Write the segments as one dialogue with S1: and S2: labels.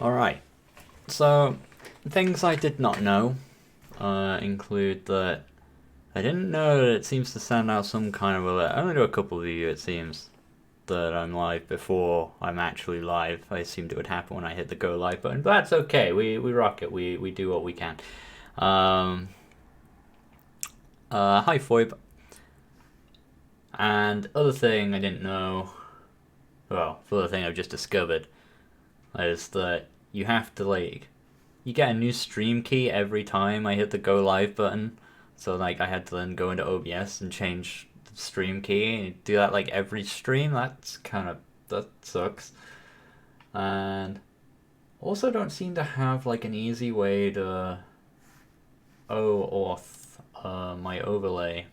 S1: Alright, so things I did not know include that I didn't know that it seems to send out some kind of alert. I only do a couple of you, it seems, that I'm live before I'm actually live. I assumed it would happen when I hit the go live button, but that's okay. We rock it. We do what we can. Hi Foib. And other thing I didn't know, well, the other thing I've just discovered is that you have to you get a new stream key every time I hit the go live button. So I had to then go into OBS and change the stream key and do that every stream. That sucks. And also don't seem to have an easy way to OAuth my overlay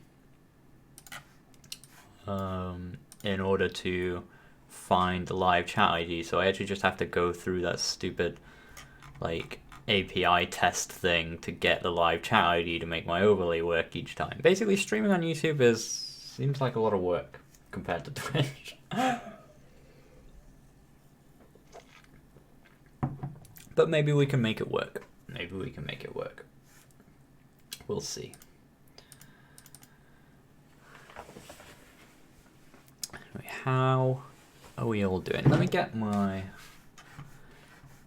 S1: in order to find the live chat ID. So I actually just have to go through that stupid API test thing to get the live chat ID to make my overlay work each time. Basically, streaming on YouTube seems like a lot of work compared to Twitch. But maybe we can make it work. Maybe we can make it work. We'll see. Anyway, how are we all doing? Let me get my...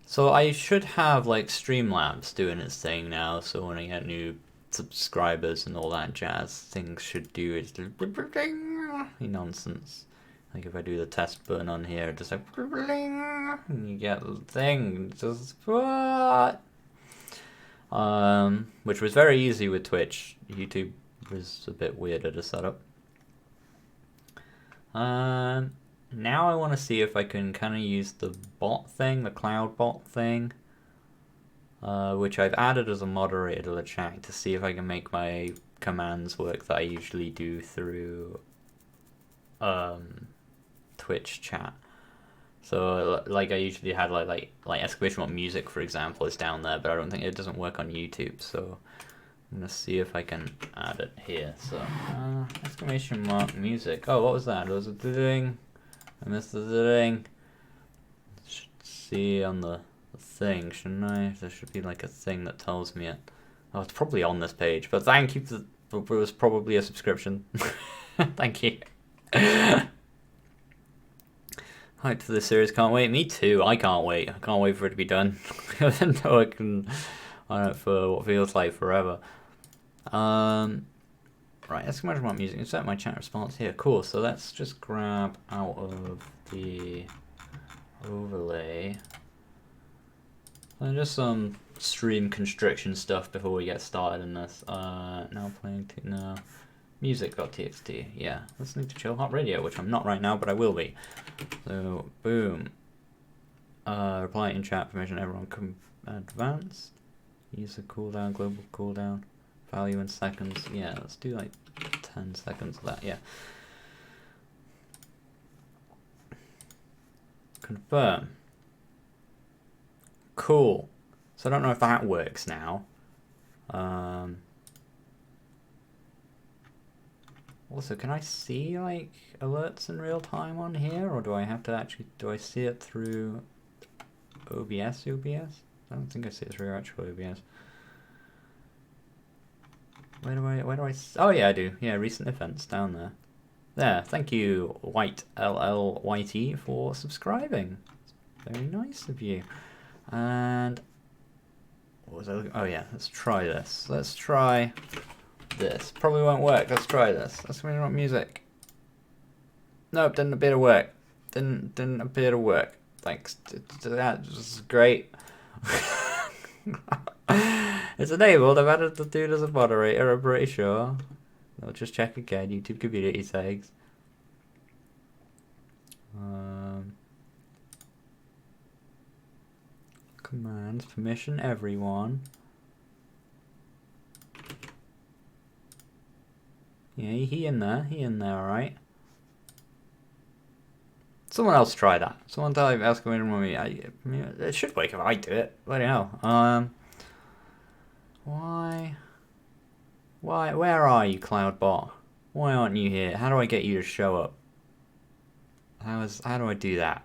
S1: So I should have Streamlabs doing its thing now, so when I get new subscribers and all that jazz, things should do its nonsense. If I do the test button on here, just and you get the thing, just what? Which was very easy with Twitch. YouTube was a bit weirder to set up. Now I want to see if I can kind of use the bot thing, the cloud bot thing, which I've added as a moderator to the chat to see if I can make my commands work that I usually do through Twitch chat. So I usually had like exclamation mark music, for example, is down there, but I don't think it doesn't work on YouTube. So I'm gonna see if I can add it here. So exclamation mark music. Oh, what was that? Was it the thing? I missed the thing. Should see on the thing, shouldn't I? There should be a thing that tells me it. Oh, it's probably on this page. But thank you for it was probably a subscription. Thank you. Hyped for this series, can't wait. Me too. I can't wait. I can't wait for it to be done. Even though I can on it for what feels like forever. Right, let's imagine what music. Insert my chat response here. Cool. So let's just grab out of the overlay and just some stream constriction stuff before we get started in this. Now playing no music.txt. Yeah, listening to Chill Hot Radio, which I'm not right now, but I will be. So boom. Reply in chat permission. Everyone come advanced. User cooldown, global cooldown. Value in seconds. Yeah, let's do 10 seconds of that. Yeah. Confirm. Cool. So I don't know if that works now. Also, can I see alerts in real time on here, or do I have to do I see it through OBS? I don't think I see it through actual OBS. Where do I? Oh yeah, I do. Yeah, recent events down there. There. Thank you, White LLYT, for subscribing. Very nice of you. And what was I looking? Oh yeah, let's try this. Let's try this. Probably won't work. Let's try this. Let's maybe not music. Nope, didn't appear to work. Didn't appear to work. Thanks. That was great. It's enabled. I've added the dude as a moderator, I'm pretty sure. I'll just check again. YouTube community tags. Commands, permission, everyone. Yeah, he in there, alright. Someone else try that. Someone ask me it should work if I do it. Bloody hell. Why? Where are you, Cloudbot? Why aren't you here? How do I get you to show up? How do I do that?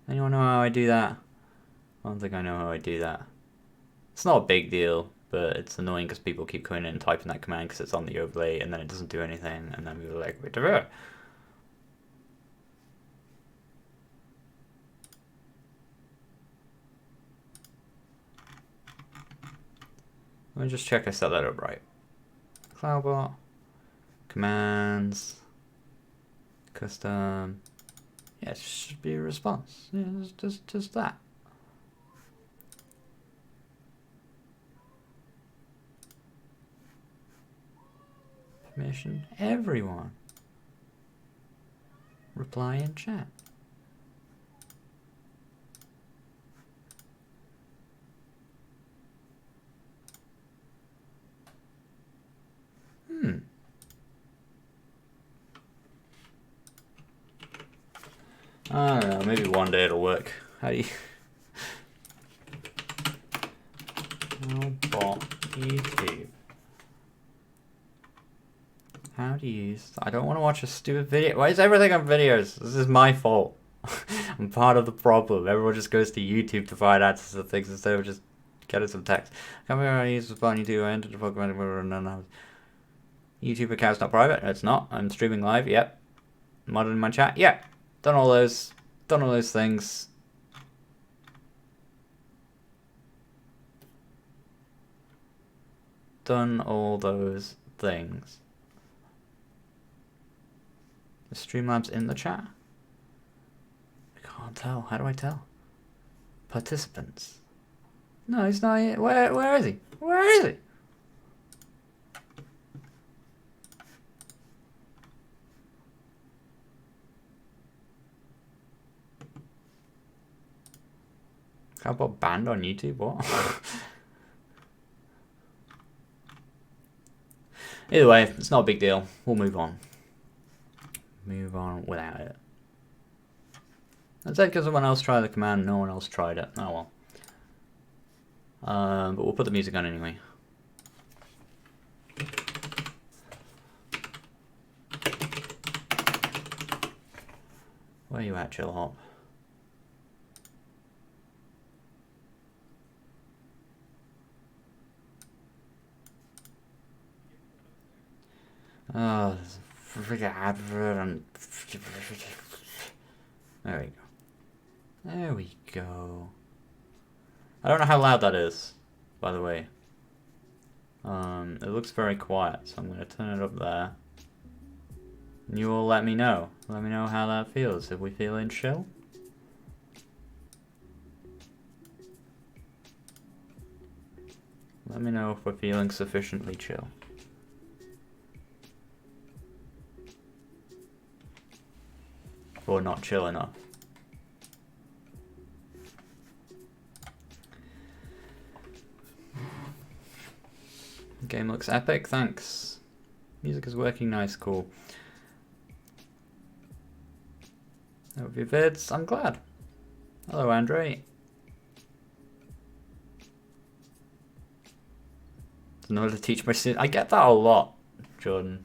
S1: Anyone know how I do that? I don't think I know how I do that. It's not a big deal, but it's annoying because people keep coming in and typing that command because it's on the overlay and then it doesn't do anything, and then we were like, wait a minute. Let me just check I set that up right. CloudBot, commands, custom. Yeah, it should be a response. Yeah, just that. Permission everyone. Reply in chat. I don't know, maybe one day it'll work. How do you... Bot YouTube. How do you use... I don't want to watch a stupid video. Why is everything on videos? This is my fault. I'm part of the problem. Everyone just goes to YouTube to find answers to things instead of just getting some text. Come here, I use the button YouTube. I entered the Pokemon. YouTube account's not private. It's not. I'm streaming live. Yep. Modded in my chat. Yep. Done all those things. Done all those things. The Streamlabs in the chat? I can't tell. How do I tell? Participants. No, he's not here. Where is he? Where is he? How about banned on YouTube? What? Either way, it's not a big deal. We'll move on. Move on without it. That's it because someone else tried the command, no one else tried it. Oh well. But we'll put the music on anyway. Where are you at, Chill Hop? Oh, freaking advert and... There we go. There we go. I don't know how loud that is, by the way. It looks very quiet, so I'm going to turn it up there. And you will let me know. Let me know how that feels. If we feeling chill? Let me know if we're feeling sufficiently chill. Or not chill enough. Game looks epic, thanks. Music is working nice, cool. That would be vids, I'm glad. Hello, Andre. In order to teach my students. I get that a lot, Jordan.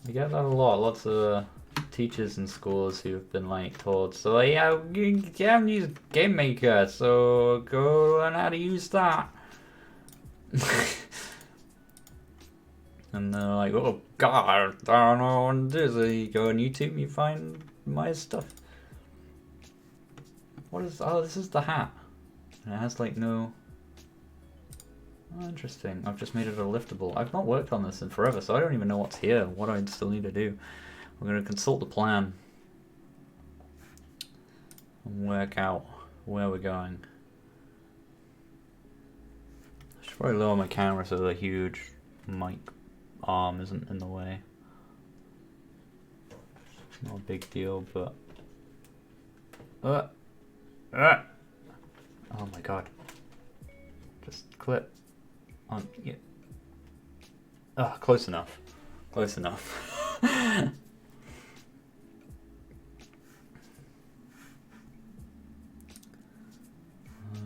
S1: I get that a lot. Lots of teachers in schools who've been like told, so yeah, you haven't used Game Maker, so go learn how to use that. And they're like, oh god, I don't know what to do. So you go on YouTube and you find my stuff. What is, oh, this is the hat. And it has like no, oh, interesting. I've just made it a liftable. I've not worked on this in forever, so I don't even know what's here, what I still need to do. We're going to consult the plan and work out where we're going. I should probably lower my camera so the huge mic arm isn't in the way. It's not a big deal, but... Oh my god. Just clip on... Yeah. Ah, close enough. Close enough.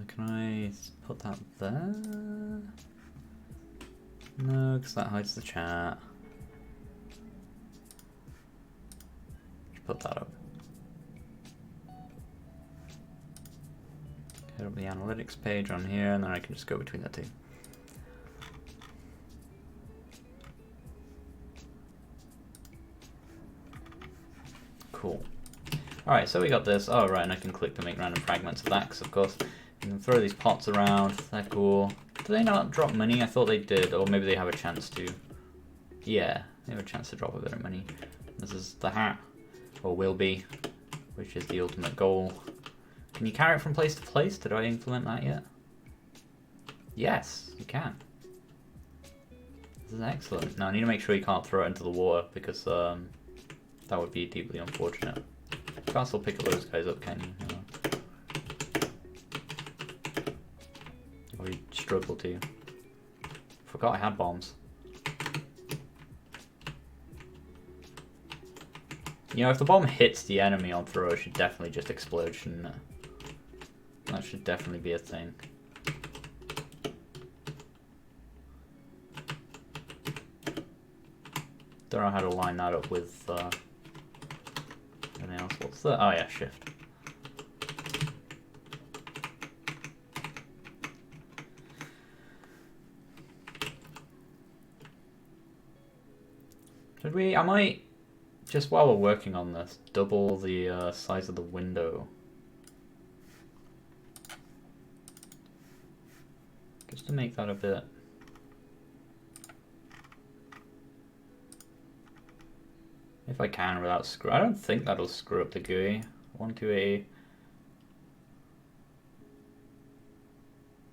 S1: Can I put that there? No, because that hides the chat. Put that up. Hit up the analytics page on here, and then I can just go between the two. Cool. Alright, so we got this. Oh, right, and I can click to make random fragments of that, because of course you can throw these pots around. They're cool. Do they not drop money? I thought they did, or maybe they have a chance to. Yeah, they have a chance to drop a bit of money. This is the hat, or will be, which is the ultimate goal. Can you carry it from place to place? Did I implement that yet? Yes, you can. This is excellent. Now I need to make sure you can't throw it into the water, because that would be deeply unfortunate. You can't still pick those guys up, can you? No. Or you struggle to. Forgot I had bombs. You know, if the bomb hits the enemy on throw, it should definitely just explode, shouldn't it? That should definitely be a thing. Don't know how to line that up with anything else. What's that? Oh yeah, shift. Should we? I might, just while we're working on this, double the size of the window. Just to make that a bit. If I can without screw. I don't think that'll screw up the GUI. 1280.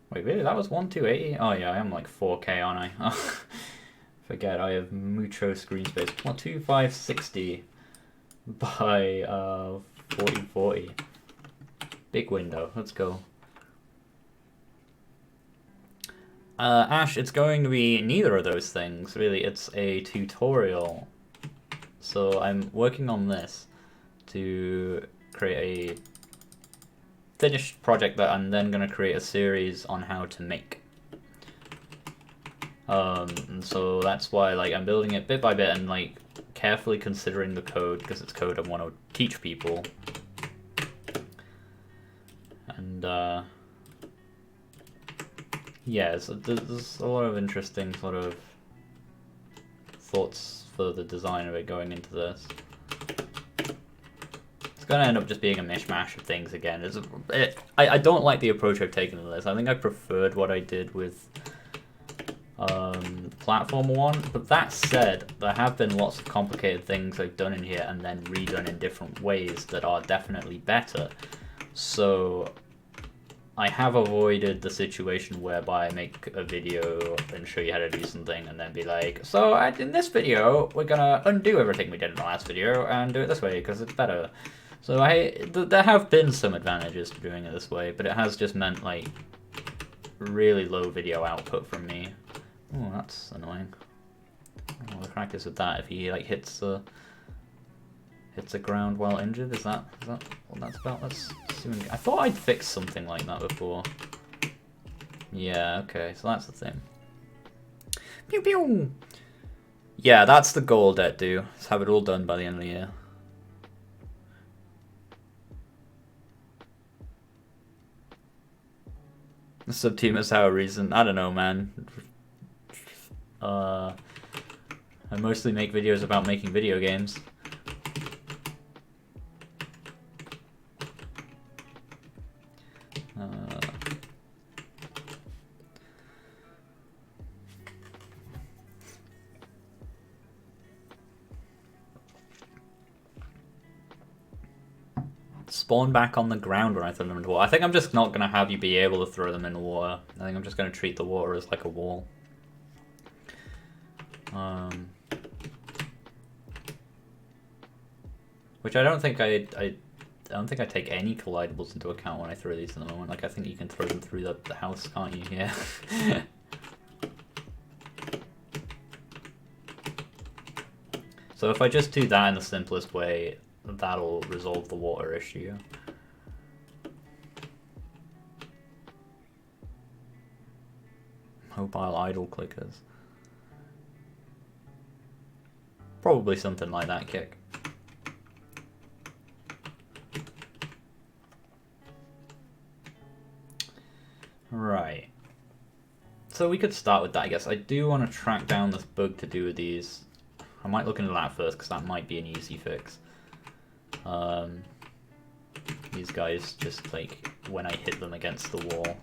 S1: Wait, really? That was 1280? Oh yeah, I am like 4K, aren't I? Forget, I have mucho screen space. 2560 by 4040. Big window. Let's go. Ash, it's going to be neither of those things, really. It's a tutorial. So I'm working on this to create a finished project that I'm then going to create a series on how to make. And so that's why, like, I'm building it bit by bit and, like, carefully considering the code, because it's code I want to teach people. And, yeah, so there's a lot of interesting sort of thoughts for the design of it going into this. It's going to end up just being a mishmash of things again. I don't like the approach I've taken to this. I think I preferred what I did with Platform 1, but that said, there have been lots of complicated things I've done in here and then redone in different ways that are definitely better. So I have avoided the situation whereby I make a video and show you how to do something and then be like, so in this video we're gonna undo everything we did in the last video and do it this way because it's better. So there have been some advantages to doing it this way, but it has just meant like really low video output from me. Oh, that's annoying. Oh, the crack is with that. If he like hits the ground while injured, is that what that's about? Let's see. I thought I'd fixed something like that before. Yeah. Okay. So that's the thing. Pew pew. Yeah, that's the goal, didnt. Let's have it all done by the end of the year. The sub-team is how a reason. I don't know, man. I mostly make videos about making video games. Spawn back on the ground when I throw them into water. I think I'm just not going to have you be able to throw them in the water. I think I'm just going to treat the water as like a wall. Which I don't think I don't think I take any collidables into account when I throw these in the moment. Like, I think you can throw them through the house, can't you? Yeah. So if I just do that in the simplest way, that'll resolve the water issue. Mobile idle clickers. Probably something like that, Kick. Right. So we could start with that, I guess. I do want to track down this bug to do with these. I might look into that first, because that might be an easy fix. These guys just, like, when I hit them against the wall.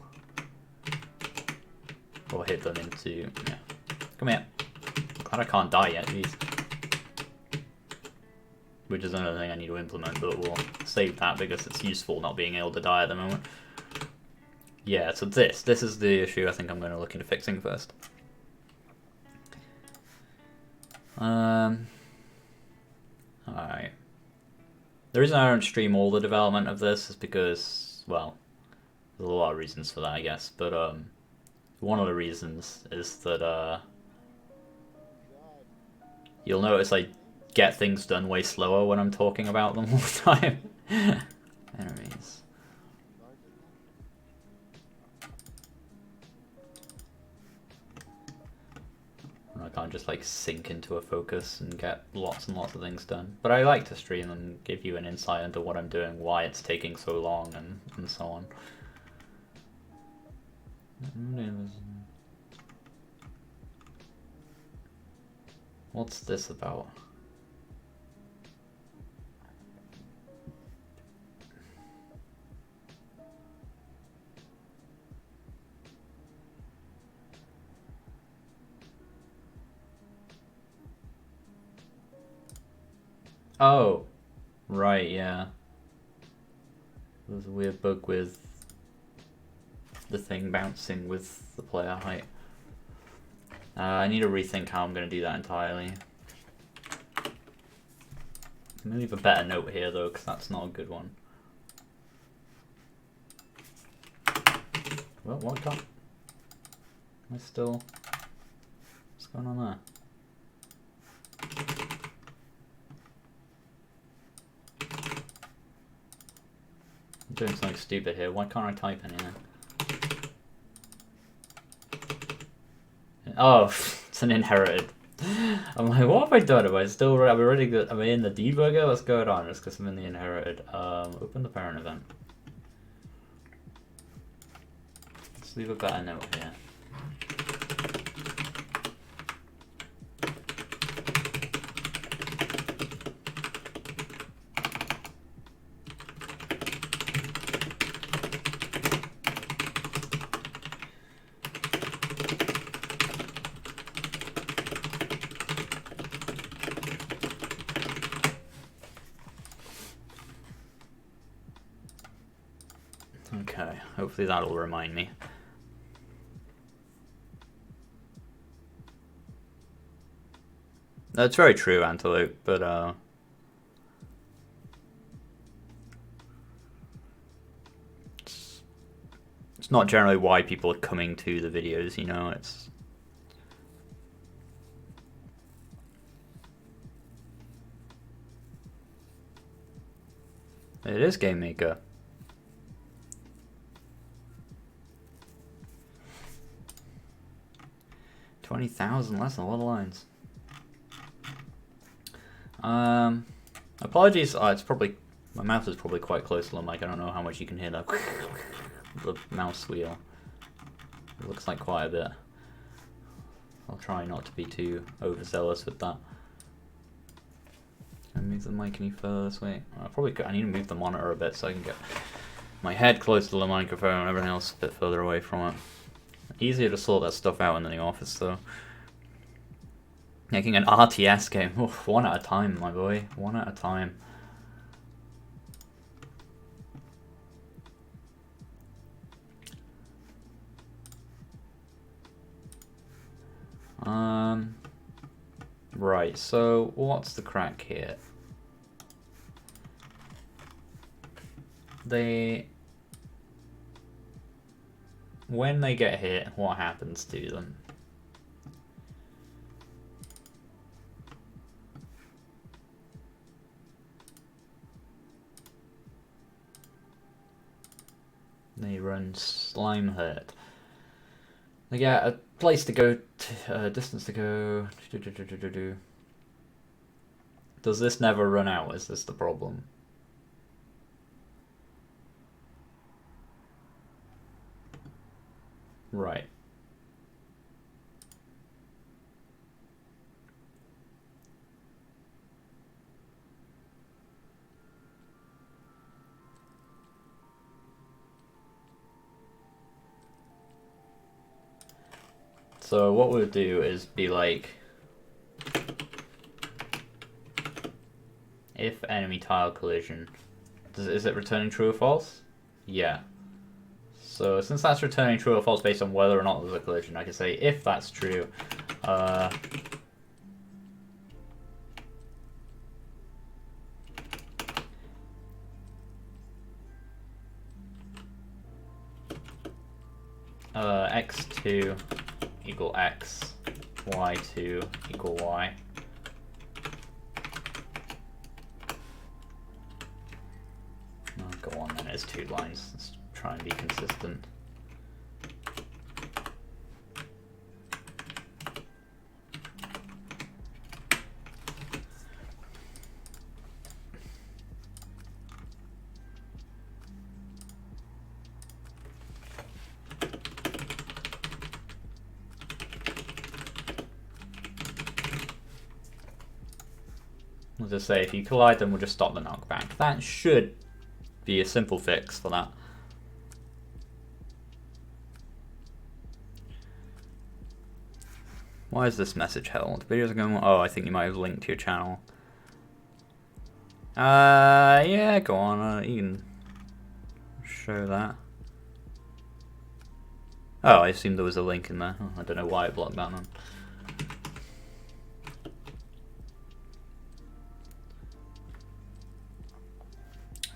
S1: Or hit them into... Yeah. Come here. Glad I can't die yet, jeez. Which is another thing I need to implement, but we'll save that because it's useful not being able to die at the moment. Yeah, so this is the issue I think I'm going to look into fixing first. Alright. The reason I don't stream all the development of this is because, well, there's a lot of reasons for that, I guess, but one of the reasons is that you'll notice I get things done way slower when I'm talking about them all the time. Enemies. I can't just like sink into a focus and get lots and lots of things done. But I like to stream and give you an insight into what I'm doing, why it's taking so long, and so on. What's this about? Oh, right, yeah. There's a weird bug with the thing bouncing with the player height. I need to rethink how I'm going to do that entirely. I'm going to leave a better note here though, because that's not a good one. Well, what got? Am I still... What's going on there? I'm doing something stupid here. Why can't I type anything? Oh, it's an inherited. I'm like, what have I done? Am I still? Am I already good? Am I in the debugger? What's going on? It's because I'm in the inherited. Open the parent event. Let's leave a better note here. Okay, hopefully that'll remind me. That's very true, Antelope, but it's not generally why people are coming to the videos, you know, it's... It is Game Maker. $20,000, that's a lot of lines. Apologies, it's probably, my mouth is probably quite close to the mic, I don't know how much you can hear that, the mouse wheel. It looks like quite a bit. I'll try not to be too overzealous with that. Can I move the mic any further this way? I need to move the monitor a bit so I can get my head close to the microphone and everything else a bit further away from it. Easier to sort that stuff out in the office though. Making an RTS game. Oof, one at a time, my boy. One at a time. Right, so what's the crack here? When they get hit, what happens to them? They run slime hurt. They get a place to go, distance to go. Does this never run out? Is this the problem? Right. So what we'll do is be like, if enemy tile collision, is it returning true or false? Yeah. So since that's returning true or false based on whether or not there's a collision, I can say if that's true, x2 equal x, y2 equal y. Oh, go on then, it's 2 lines. Let's try and be consistent. We'll just say if you collide them, we'll just stop the knockback. That should be a simple fix for that. Why is this message held? Videos are going on. Oh, I think you might have linked to your channel. Yeah, go on. You can show that. Oh, I assumed there was a link in there. Oh, I don't know why I blocked that one.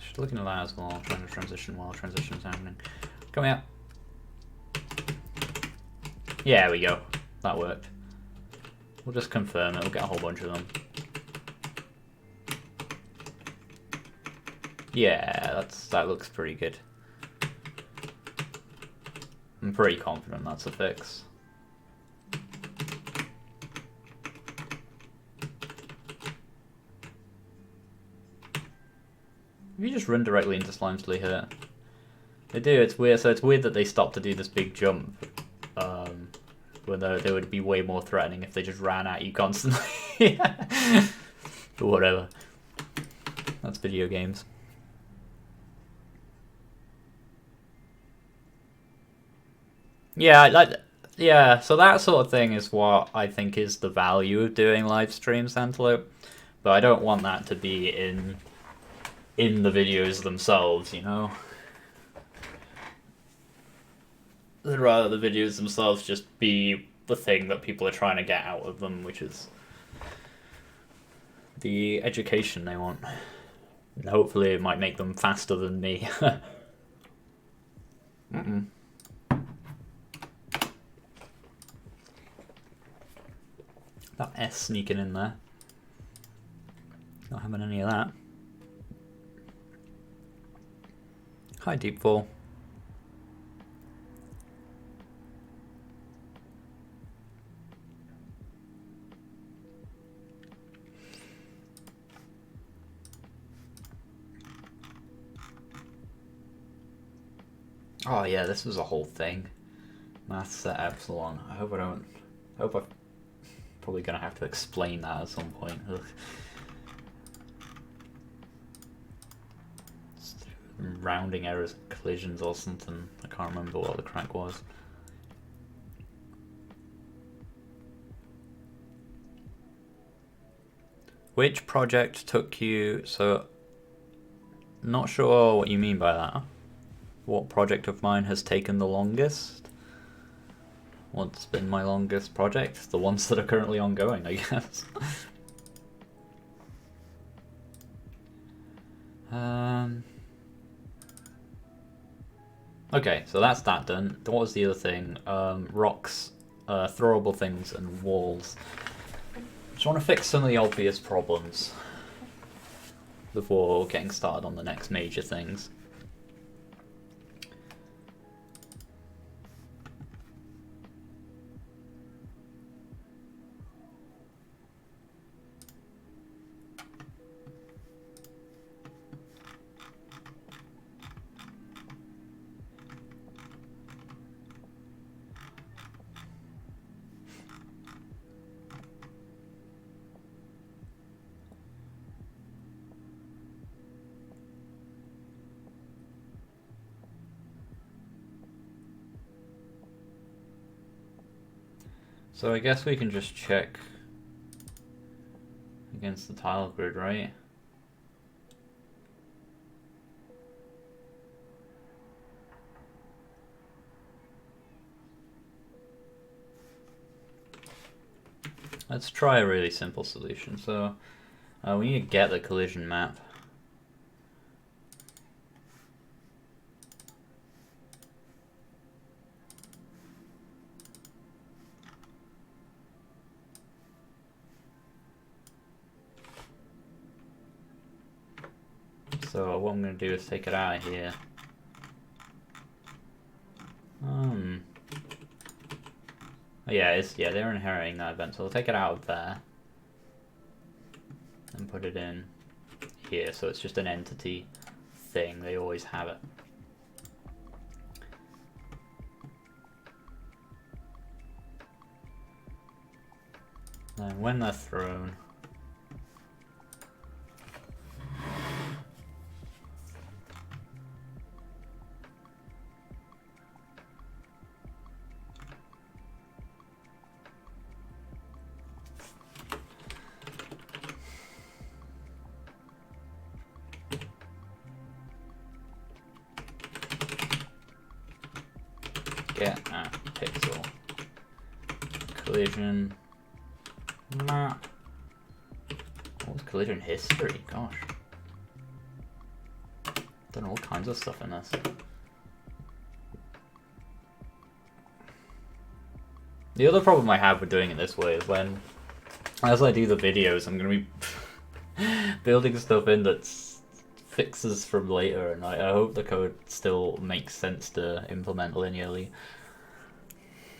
S1: Just looking at that as well, trying to transition while transition's happening. Come here. Yeah, there we go. That worked. We'll just confirm it. We'll get a whole bunch of them. Yeah, that looks pretty good. I'm pretty confident that's a fix. If you just run directly into slimes till they hurt. They do, it's weird. So it's weird that they stopped to do this big jump. When they would be way more threatening if they just ran at you constantly. But whatever. That's video games. Yeah, so that sort of thing is what I think is the value of doing live streams, Antelope. But I don't want that to be in the videos themselves, you know? I'd rather the videos themselves just be the thing that people are trying to get out of them, which is the education they want. And hopefully it might make them faster than me. That S sneaking in there. Not having any of that. Hi, Deepfall. Oh yeah, this was a whole thing. Math set epsilon. I hope I'm probably gonna have to explain that at some point. Ugh. Rounding errors, collisions or something. I can't remember what the crack was. Which project took you, so not sure what you mean by that. What project of mine has taken the longest? What's been my longest project? The ones that are currently ongoing, I guess. Okay, so that's that done. What was the other thing? Rocks, throwable things, and walls. Just want to fix some of the obvious problems before getting started on the next major things. So I guess we can just check against the tile grid, right? Let's try a really simple solution. So we need to get the collision map. So what I'm going to do is take it out of here. Yeah, they're inheriting that event, so we'll take it out of there and put it in here, so it's just an entity thing. They always have it. Then when they're thrown, get a pixel collision map. What was collision history? Gosh. Done all kinds of stuff in this. The other problem I have with doing it this way is when, as I do the videos, I'm going to be building stuff in that's fixes from later, and I hope the code still makes sense to implement linearly.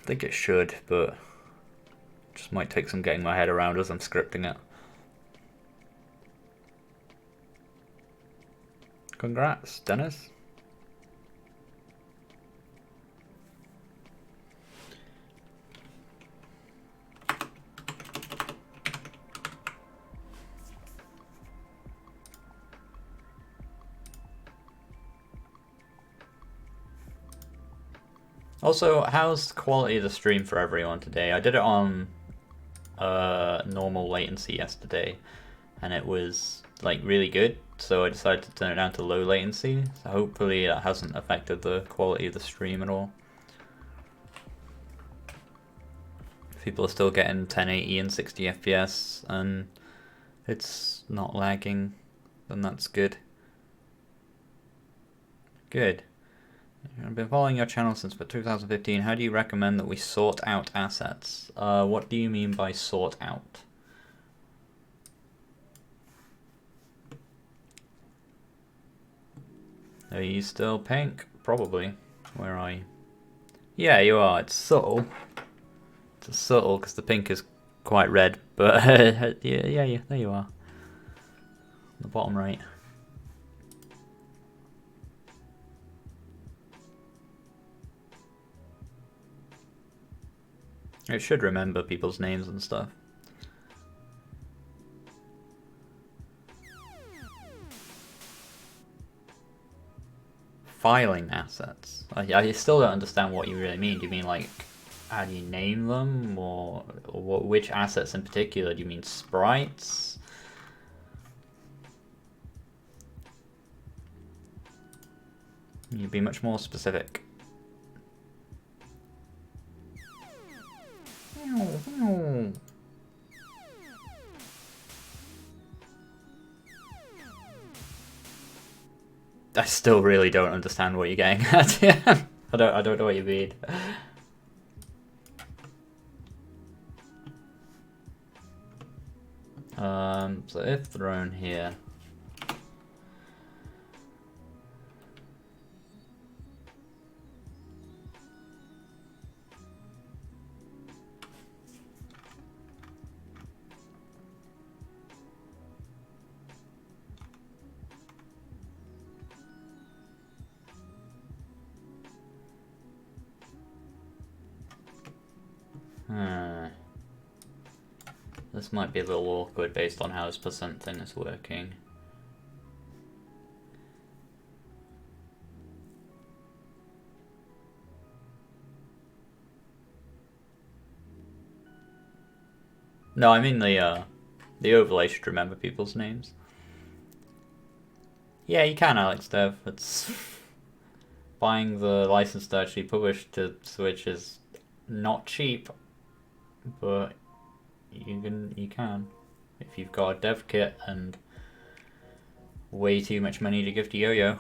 S1: I think it should, but just might take some getting my head around as I'm scripting it. Congrats, Dennis. Also, how's the quality of the stream for everyone today? I did it on normal latency yesterday, and it was like really good, so I decided to turn it down to low latency. So hopefully that hasn't affected the quality of the stream at all. If people are still getting 1080 and 60 FPS and it's not lagging, then that's good. Good. I've been following your channel since 2015. How do you recommend that we sort out assets? What do you mean by sort out? Are you still pink? Probably. Where are you? Yeah, you are. It's subtle. It's subtle because the pink is quite red, but yeah, there you are. The bottom right. It should remember people's names and stuff. Filing assets. I still don't understand what you really mean. Do you mean like how do you name them, or which assets in particular? Do you mean sprites? You'd be much more specific. I still really don't understand what you're getting at. I don't know what you mean. So if thrown here. This might be a little awkward based on how this percent thing is working. No, I mean the overlay should remember people's names. Yeah, you can, Alex Dev. It's buying the license to actually publish to Switch is not cheap, but you can if you've got a dev kit and way too much money to give to Yo-Yo.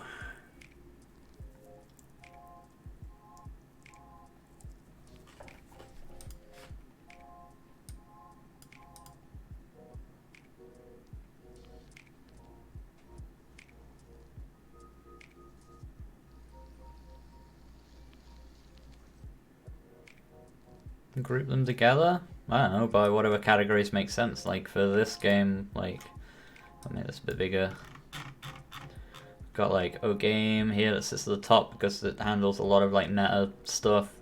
S1: Group them together? I don't know, by whatever categories make sense. Like for this game, like, I'll make this a bit bigger. Got like O game here that sits at the top because it handles a lot of like meta stuff.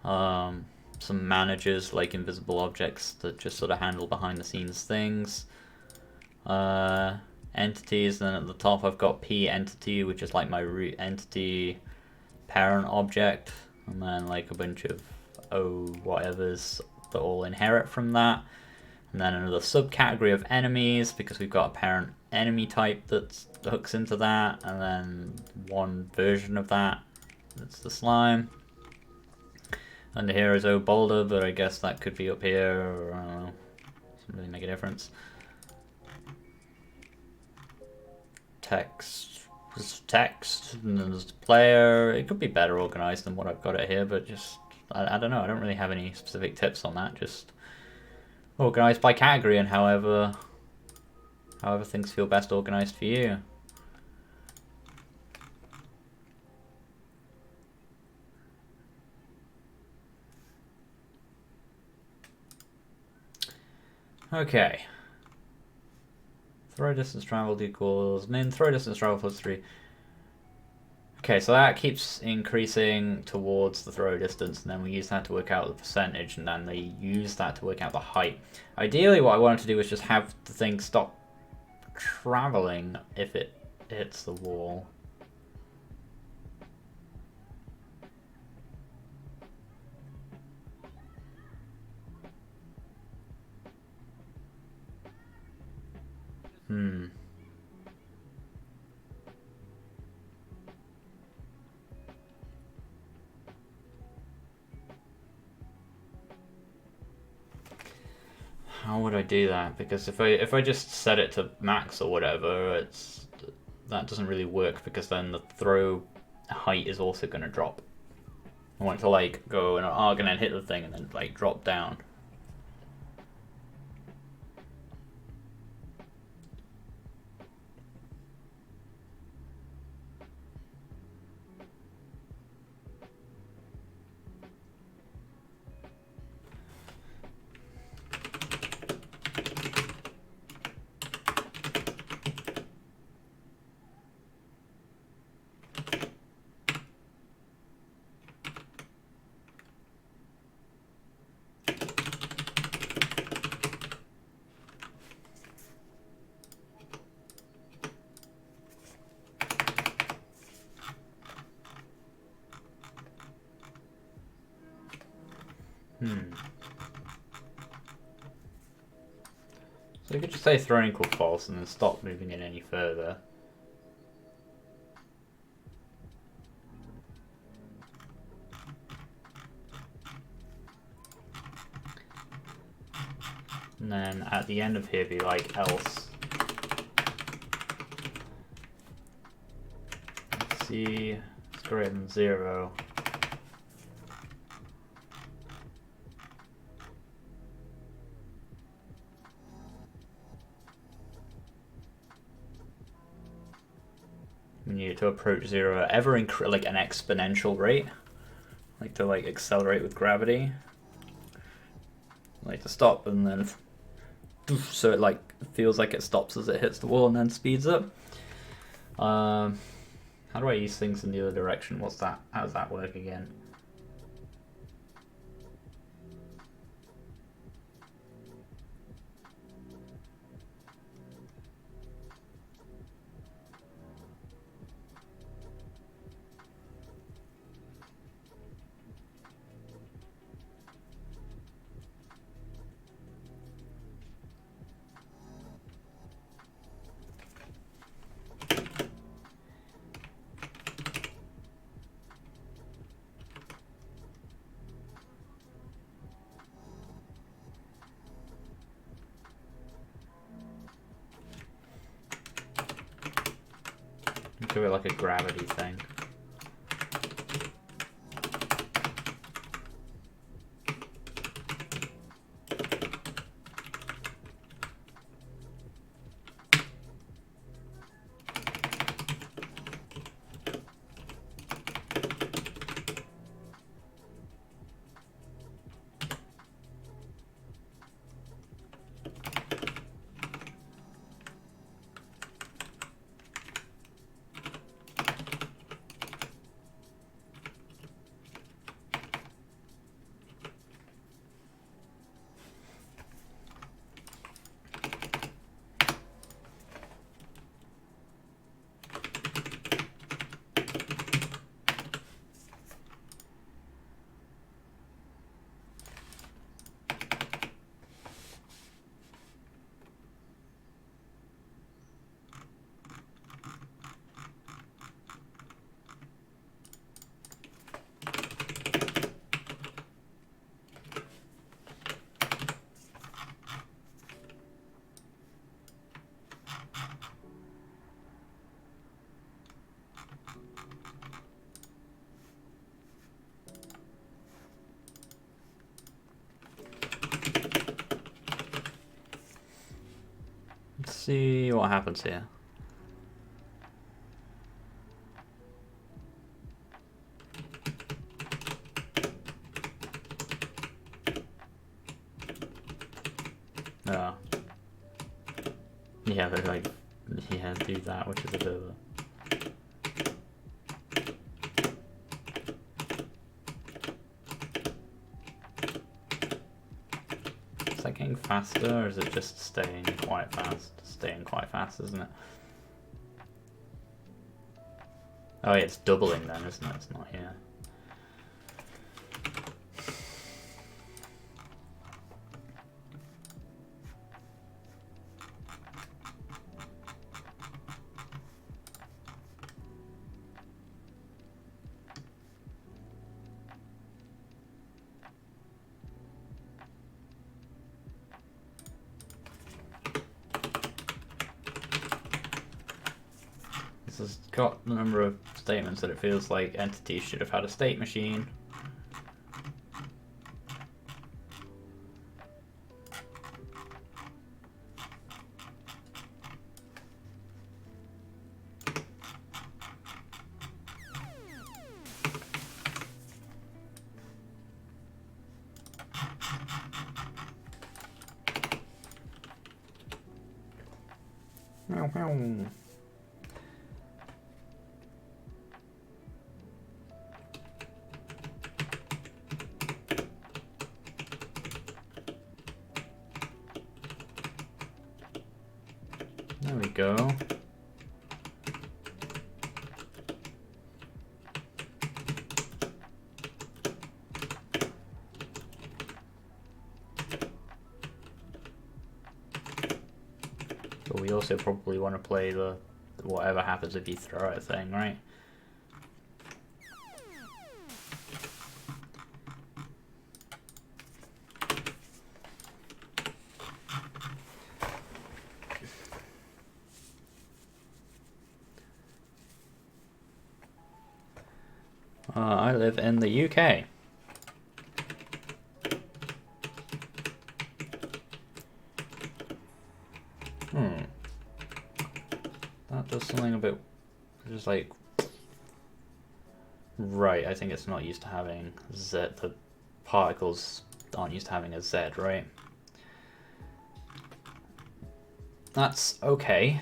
S1: Some managers like invisible objects that just sort of handle behind the scenes things. Entities, then at the top I've got P entity, which is like my root entity parent object, and then like a bunch of O whatevers that all inherit from that. And then another subcategory of enemies, because we've got a parent enemy type that hooks into that, and then one version of that, that's the slime. Under here is O boulder, but I guess that could be up here, or I don't know, doesn't really make a difference. Text, and then there's the player. It could be better organized than what I've got it here, but just, I don't know, I don't really have any specific tips on that, just organized by category and however things feel best organized for you. Okay. Throw distance traveled equals min throw distance traveled plus 3. Okay, so that keeps increasing towards the throw distance, and then we use that to work out the percentage, and then they use that to work out the height. Ideally, what I wanted to do was just have the thing stop traveling if it hits the wall. How would I do that? Because if I just set it to max or whatever, that doesn't really work, because then the throw height is also going to drop. I want it to like go in an arc and then hit the thing and then like drop down. So you could just say throw equal false and then stop moving it any further. And then at the end of here be like else. C is greater than 0. We need it to approach 0 at ever like an exponential rate, like to like accelerate with gravity, like to stop and then so it like feels like it stops as it hits the wall and then speeds up. How do I use things in the other direction? What's that? How does that work again? do it like a gravity thing. Let's see what happens here. Oh. Yeah, they're like, yeah, do that, which is a bit of a... Is that getting faster, or is it just staying quite fast? Staying quite fast, isn't it? Oh yeah, it's doubling then, isn't it? It's not, yeah. This has got the number of statements that it feels like entities should have had a state machine. Meow, meow. There we go. But we also probably want to play the whatever happens if you throw it thing, right? I live in the UK. That does something a bit just like... Right, I think it's not used to having Z. The particles aren't used to having a Z, right? That's okay.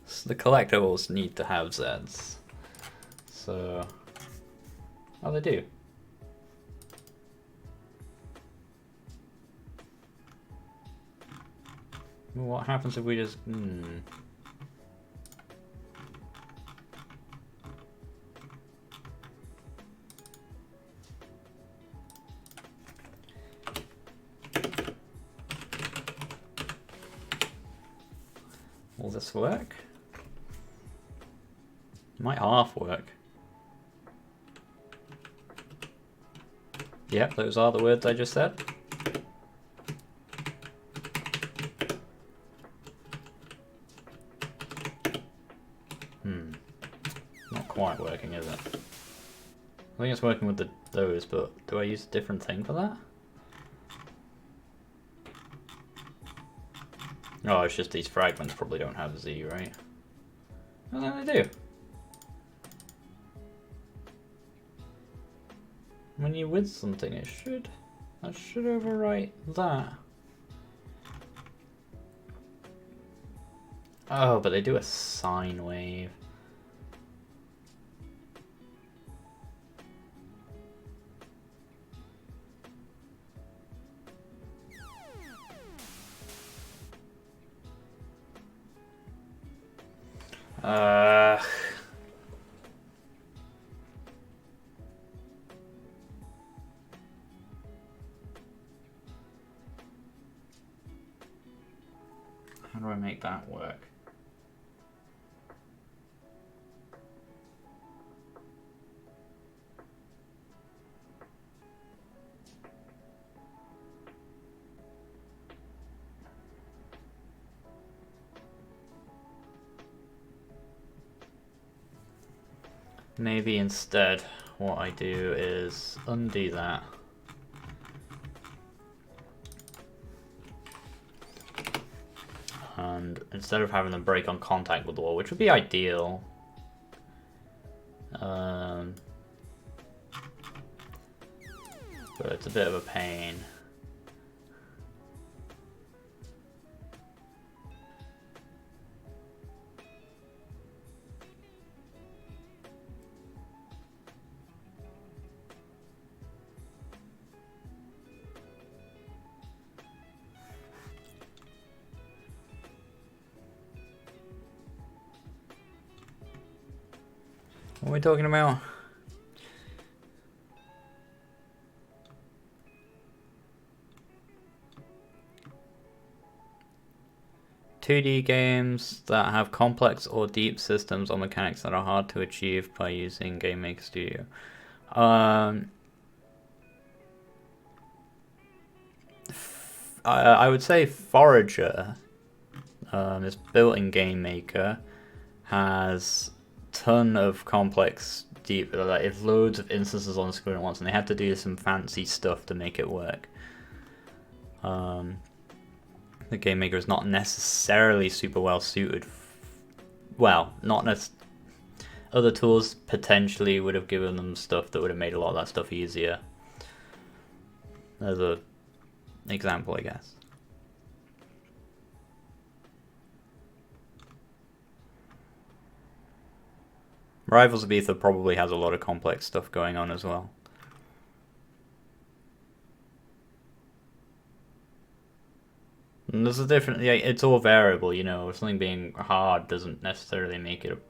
S1: So the collectibles need to have Zs. So... Oh, they do. What happens if we just... Will this work? Might half work. Yep, those are the words I just said. quite working, is it? I think it's working with those, but do I use a different thing for that? Oh, it's just these fragments probably don't have Z, right? Well, then they do. When you with something, that should overwrite that. Oh, but they do a sine wave. How do I make that work? Maybe instead what I do is undo that. And instead of having them break on contact with the wall, which would be ideal, but it's a bit of a pain. What are we talking about? "2D games that have complex or deep systems or mechanics that are hard to achieve by using Game Maker Studio." I would say Forager is built in Game Maker, has ton of complex, deep, like it's loads of instances on the screen at once, and they had to do some fancy stuff to make it work. The Game Maker is not necessarily super well suited. Well, not necessarily. Other tools potentially would have given them stuff that would have made a lot of that stuff easier. As a example, I guess. Rivals of Ether probably has a lot of complex stuff going on as well. And there's a different, yeah, it's all variable, you know. Something being hard doesn't necessarily make it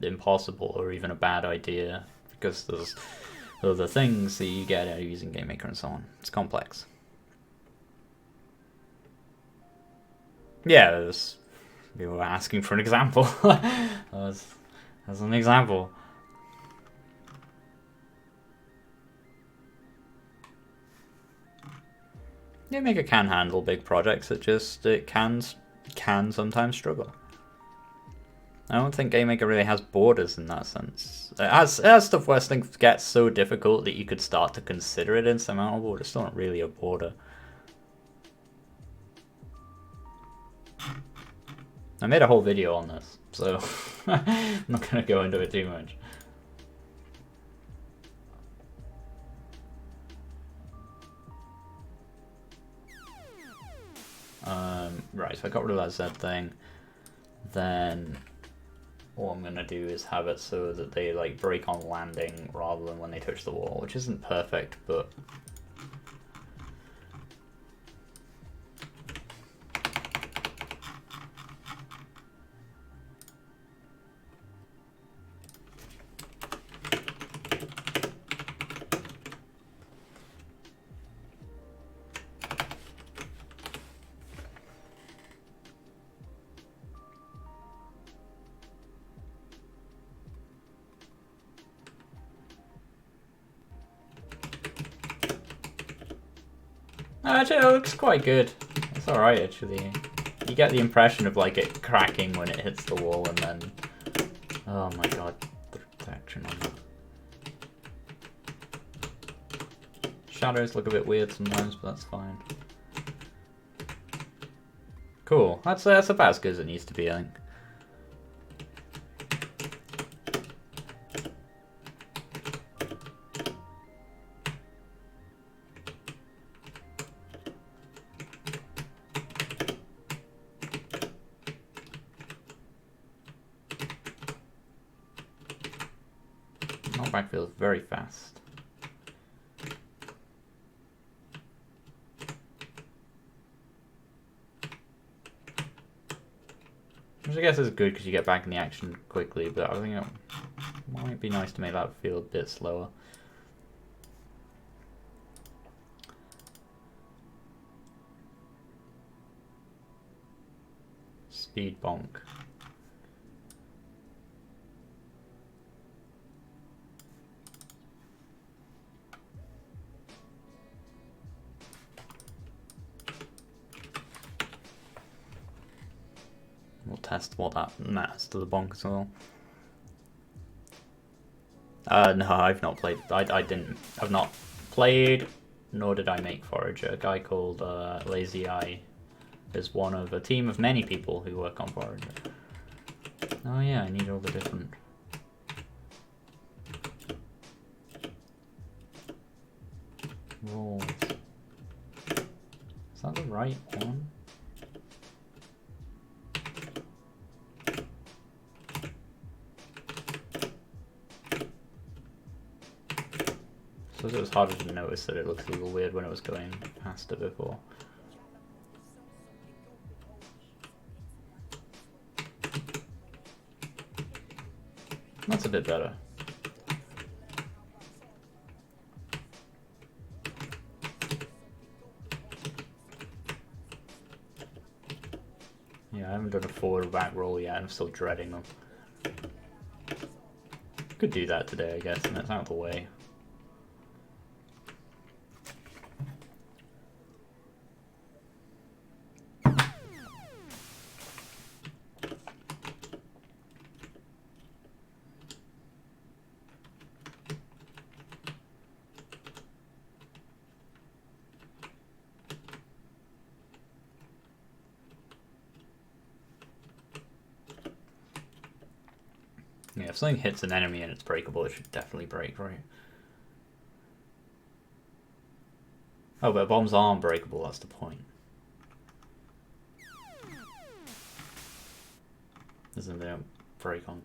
S1: impossible or even a bad idea, because there's other things that you get out of using Game Maker and so on. It's complex. Yeah, you were asking for an example. As an example. Game Maker can handle big projects, it can sometimes struggle. I don't think Game Maker really has borders in that sense. It has stuff where things get so difficult that you could start to consider it insurmountable, but it's still not really a border. I made a whole video on this, so I'm not going to go into it too much. Right, so I got rid of that Z thing. Then what I'm going to do is have it so that they like break on landing rather than when they touch the wall, which isn't perfect, but actually, it looks quite good. It's alright, actually. You get the impression of like it cracking when it hits the wall, and then... Oh my god. protection on that. Shadows look a bit weird sometimes, but that's fine. Cool. That's about as good as it needs to be, I think. Knockback feels very fast. Which I guess is good because you get back in the action quickly, but I think it might be nice to make that feel a bit slower. Speed bonk. We'll test what that matters to the bonk as well. No, I've not played. I've not played, nor did I make Forager. A guy called Lazy Eye is one of a team of many people who work on Forager. Oh yeah, I need all the different. Rolls. Is that the right one? It was harder to notice that it looked a little weird when it was going faster before. That's a bit better. Yeah, I haven't done a forward or back roll yet, I'm still dreading them. Could do that today, I guess, and it's out of the way. Yeah, if something hits an enemy and it's breakable, it should definitely break, right? Oh, but bombs aren't breakable, that's the point. Isn't they don't break on.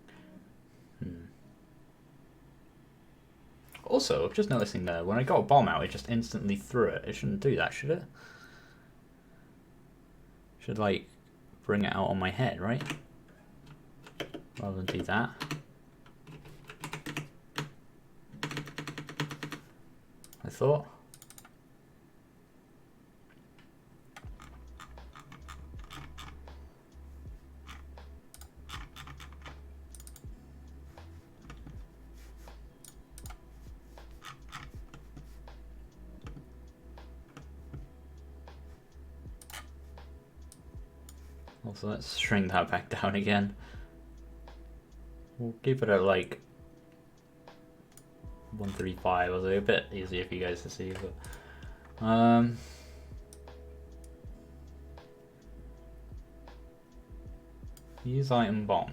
S1: Also, I'm just noticing there, when I got a bomb out, it just instantly threw it. It shouldn't do that, should it? Should, like, bring it out on my head, right? Rather than do that. I thought. Also, let's shrink that back down again. We'll keep it at like 135. It'll be a bit easier for you guys to see, but use item bomb.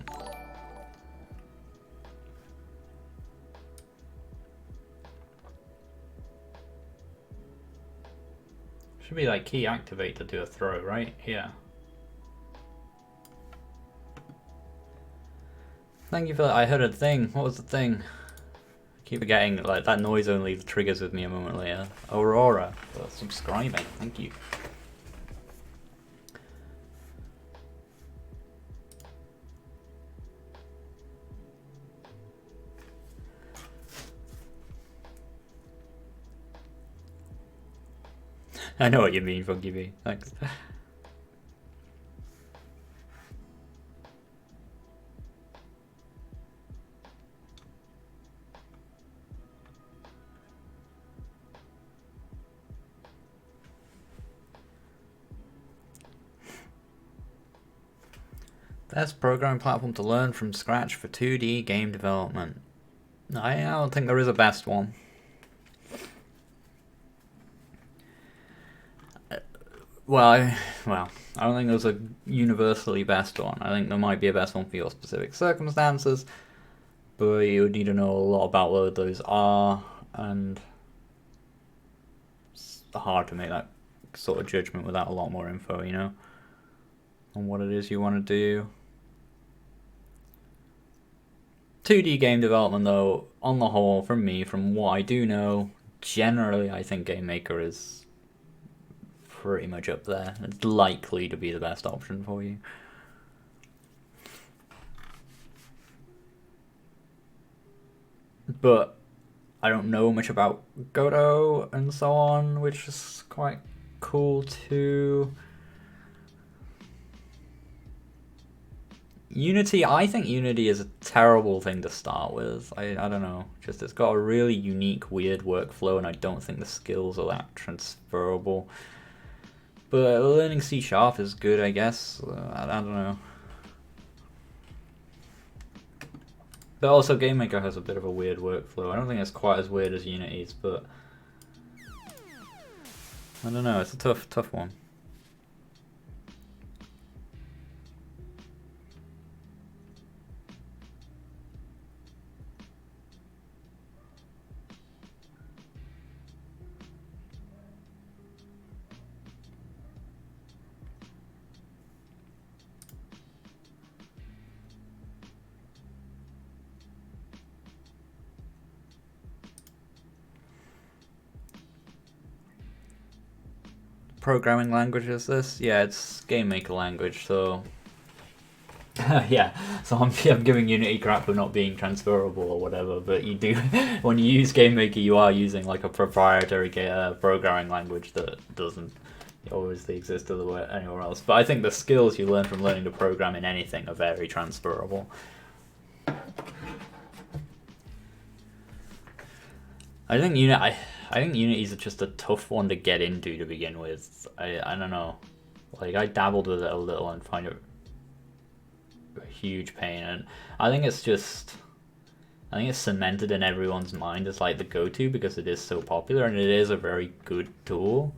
S1: Should be like key activate to do a throw, right? Yeah. Thank you for that. I heard a thing. What was the thing? I keep forgetting, like, that noise only triggers with me a moment later. Aurora for subscribing. Thank you. I know what you mean, Funky B. Thanks. Best programming platform to learn from scratch for 2D game development. I don't think there is a best one. Well, I don't think there's a universally best one. I think there might be a best one for your specific circumstances, but you would need to know a lot about what those are, and it's hard to make that sort of judgment without a lot more info, you know, on what it is you want to do. 2D game development, though, on the whole, from what I do know, generally I think Game Maker is pretty much up there. It's likely to be the best option for you. But I don't know much about Godot and so on, which is quite cool too. Unity, I think Unity is a terrible thing to start with. I don't know. Just it's got a really unique, weird workflow, and I don't think the skills are that transferable. But learning C# is good, I guess. I don't know. But also, Game Maker has a bit of a weird workflow. I don't think it's quite as weird as Unity's, but I don't know. It's a tough one. Programming language is this? Yeah, it's Game Maker language, so yeah, so I'm giving Unity crap for not being transferable or whatever, but you do, when you use Game Maker, you are using like a proprietary programming language that doesn't obviously exist anywhere else. But I think the skills you learn from learning to program in anything are very transferable. I think Unity's just a tough one to get into to begin with. I don't know. Like, I dabbled with it a little and find it a huge pain, and I think it's cemented in everyone's mind as like the go-to because it is so popular and it is a very good tool.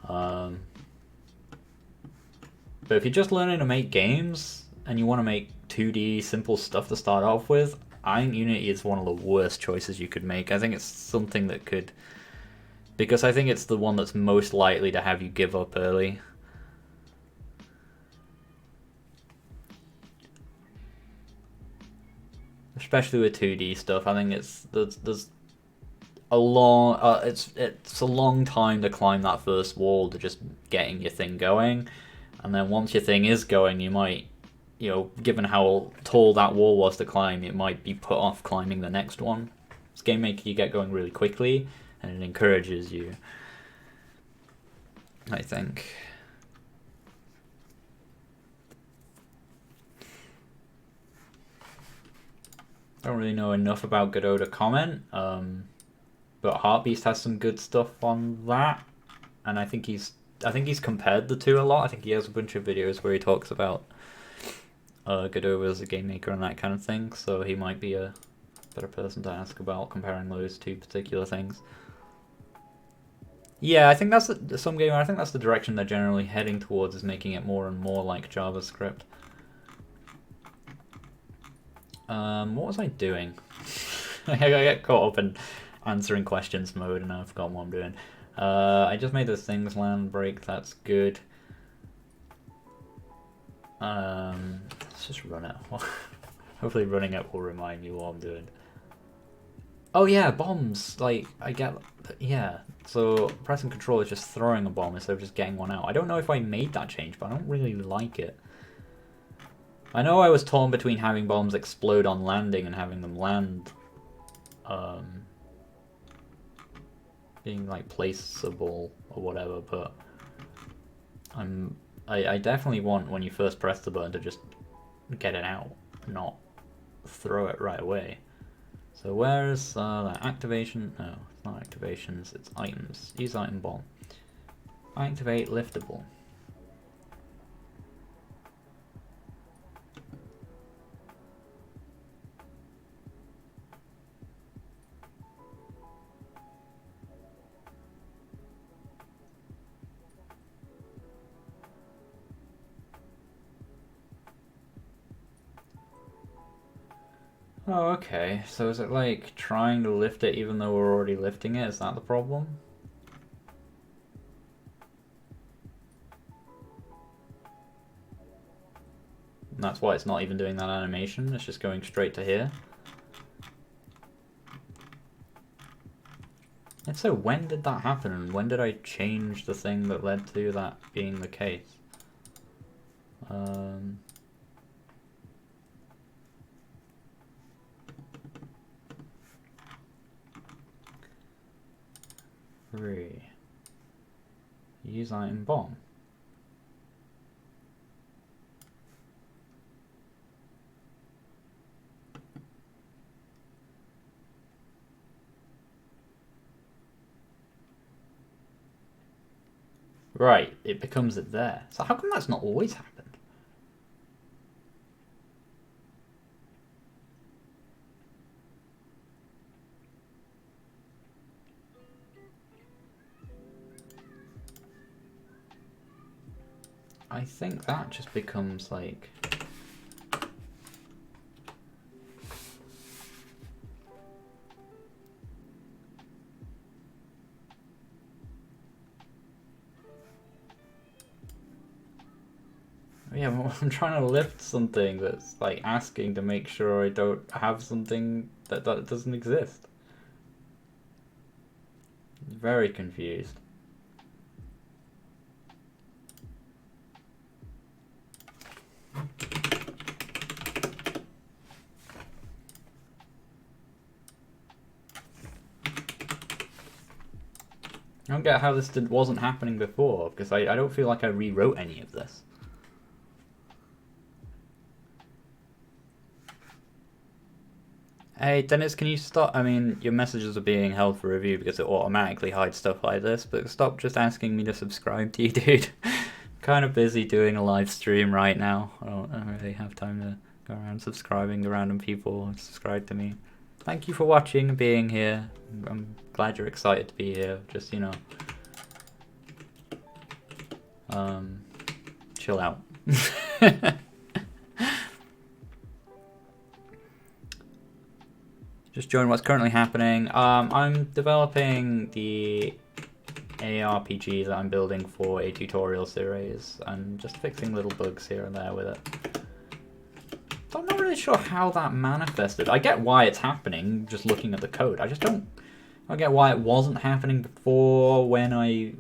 S1: But if you're just learning to make games and you want to make 2D simple stuff to start off with, I think Unity is one of the worst choices you could make. I think it's something that could, because I think it's the one that's most likely to have you give up early. Especially with 2D stuff, I think there's a long it's a long time to climb that first wall to just getting your thing going, and then once your thing is going, you might, you know, given how tall that wall was to climb, it might be put off climbing the next one. This Game Maker, you get going really quickly, and it encourages you, I think. I don't really know enough about Godot to comment, but Heartbeast has some good stuff on that, and I think he's compared the two a lot. I think he has a bunch of videos where he talks about Godot as a game maker and that kind of thing, so he might be a better person to ask about comparing those two particular things. Yeah, I think that's some gamer. I think that's the direction they're generally heading towards, is making it more and more like JavaScript. What was I doing? I get caught up in answering questions mode and I forgot what I'm doing. I just made those things land break. That's good. Let's just run it. Hopefully running it will remind me what I'm doing. Oh yeah, bombs. Like, I get... Yeah, so pressing control is just throwing a bomb instead of just getting one out. I don't know if I made that change, but I don't really like it. I know I was torn between having bombs explode on landing and having them land being like placeable or whatever, but I definitely want, when you first press the button, to just get it out, not throw it right away. So where's that activation? No, it's not activations, it's items. Use item bomb. Activate liftable. Oh, okay. So is it like trying to lift it even though we're already lifting it? Is that the problem? And that's why it's not even doing that animation. It's just going straight to here. And so when did that happen? And when did I change the thing that led to that being the case? Use item bomb. Right, it becomes it there. So how come that's not always happened? I think that just becomes like... Yeah, I'm trying to lift something that's like asking to make sure I don't have something that doesn't exist. Very confused. I don't get how this wasn't happening before, because I don't feel like I rewrote any of this. Hey, Dennis, can you stop? I mean, your messages are being held for review because it automatically hides stuff like this, but stop just asking me to subscribe to you, dude. Kind of busy doing a live stream right now. I don't really have time to go around subscribing to random people who subscribe to me. Thank you for watching and being here. I'm glad you're excited to be here. Just, you know, chill out. Just join what's currently happening. I'm developing the ARPG that I'm building for a tutorial series and just fixing little bugs here and there with it. So I'm not really sure how that manifested. I get why it's happening just looking at the code. I just don't get why it wasn't happening before when I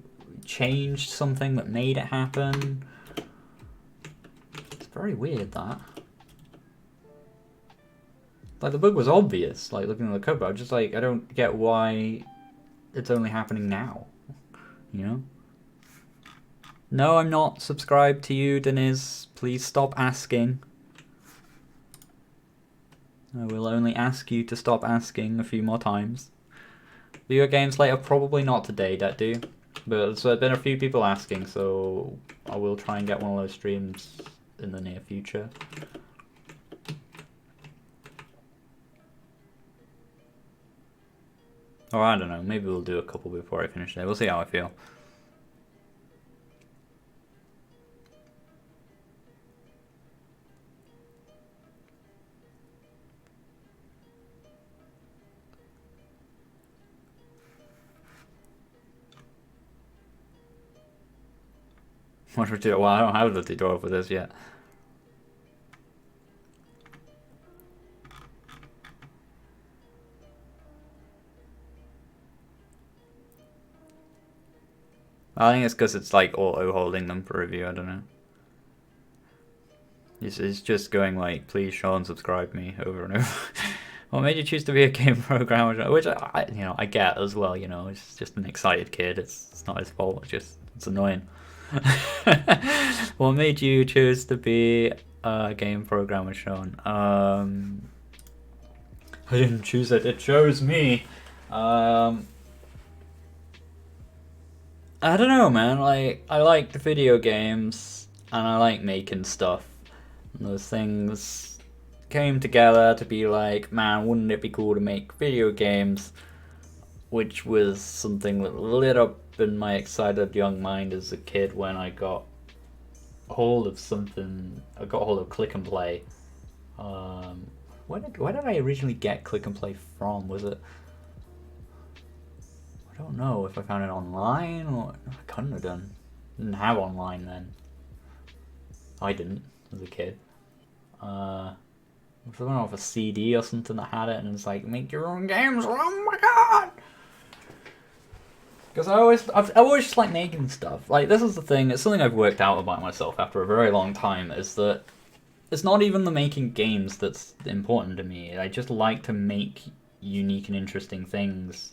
S1: changed something that made it happen. It's very weird, that. Like, the bug was obvious, like, looking at the code, but I'm just like, I don't get why it's only happening now, you know? No, I'm not subscribed to you, Denise. Please stop asking. I will only ask you to stop asking a few more times. Video games later, probably not today, do. But so there's been a few people asking, so I will try and get one of those streams in the near future. Or I don't know, maybe we'll do a couple before I finish today. We'll see how I feel. What should we do? Well, I don't have the tutorial for this yet. I think it's because it's like auto holding them for review. I don't know. It's just going like, please show and subscribe me over and over. What made you choose to be a game programmer? Which I get as well. You know, it's just an excited kid. It's not his fault. It's annoying. What made you choose to be a game programmer, Sean? I didn't choose it. It chose me. I don't know, man. Like, I like the video games and I like making stuff. And those things came together to be like, man, wouldn't it be cool to make video games? Which was something that lit up in my excited young mind as a kid when I got hold of something. I got hold of Click and Play. Where did I originally get Click and Play from? Was it... I don't know if I found it online or... I couldn't have done. Didn't have online then. I didn't as a kid. I don't know if a CD or something that had it and it's like, make your own games. Oh my god! Because I've always just like making stuff. Like, this is the thing, it's something I've worked out about myself after a very long time, is that it's not even the making games that's important to me. I just like to make unique and interesting things,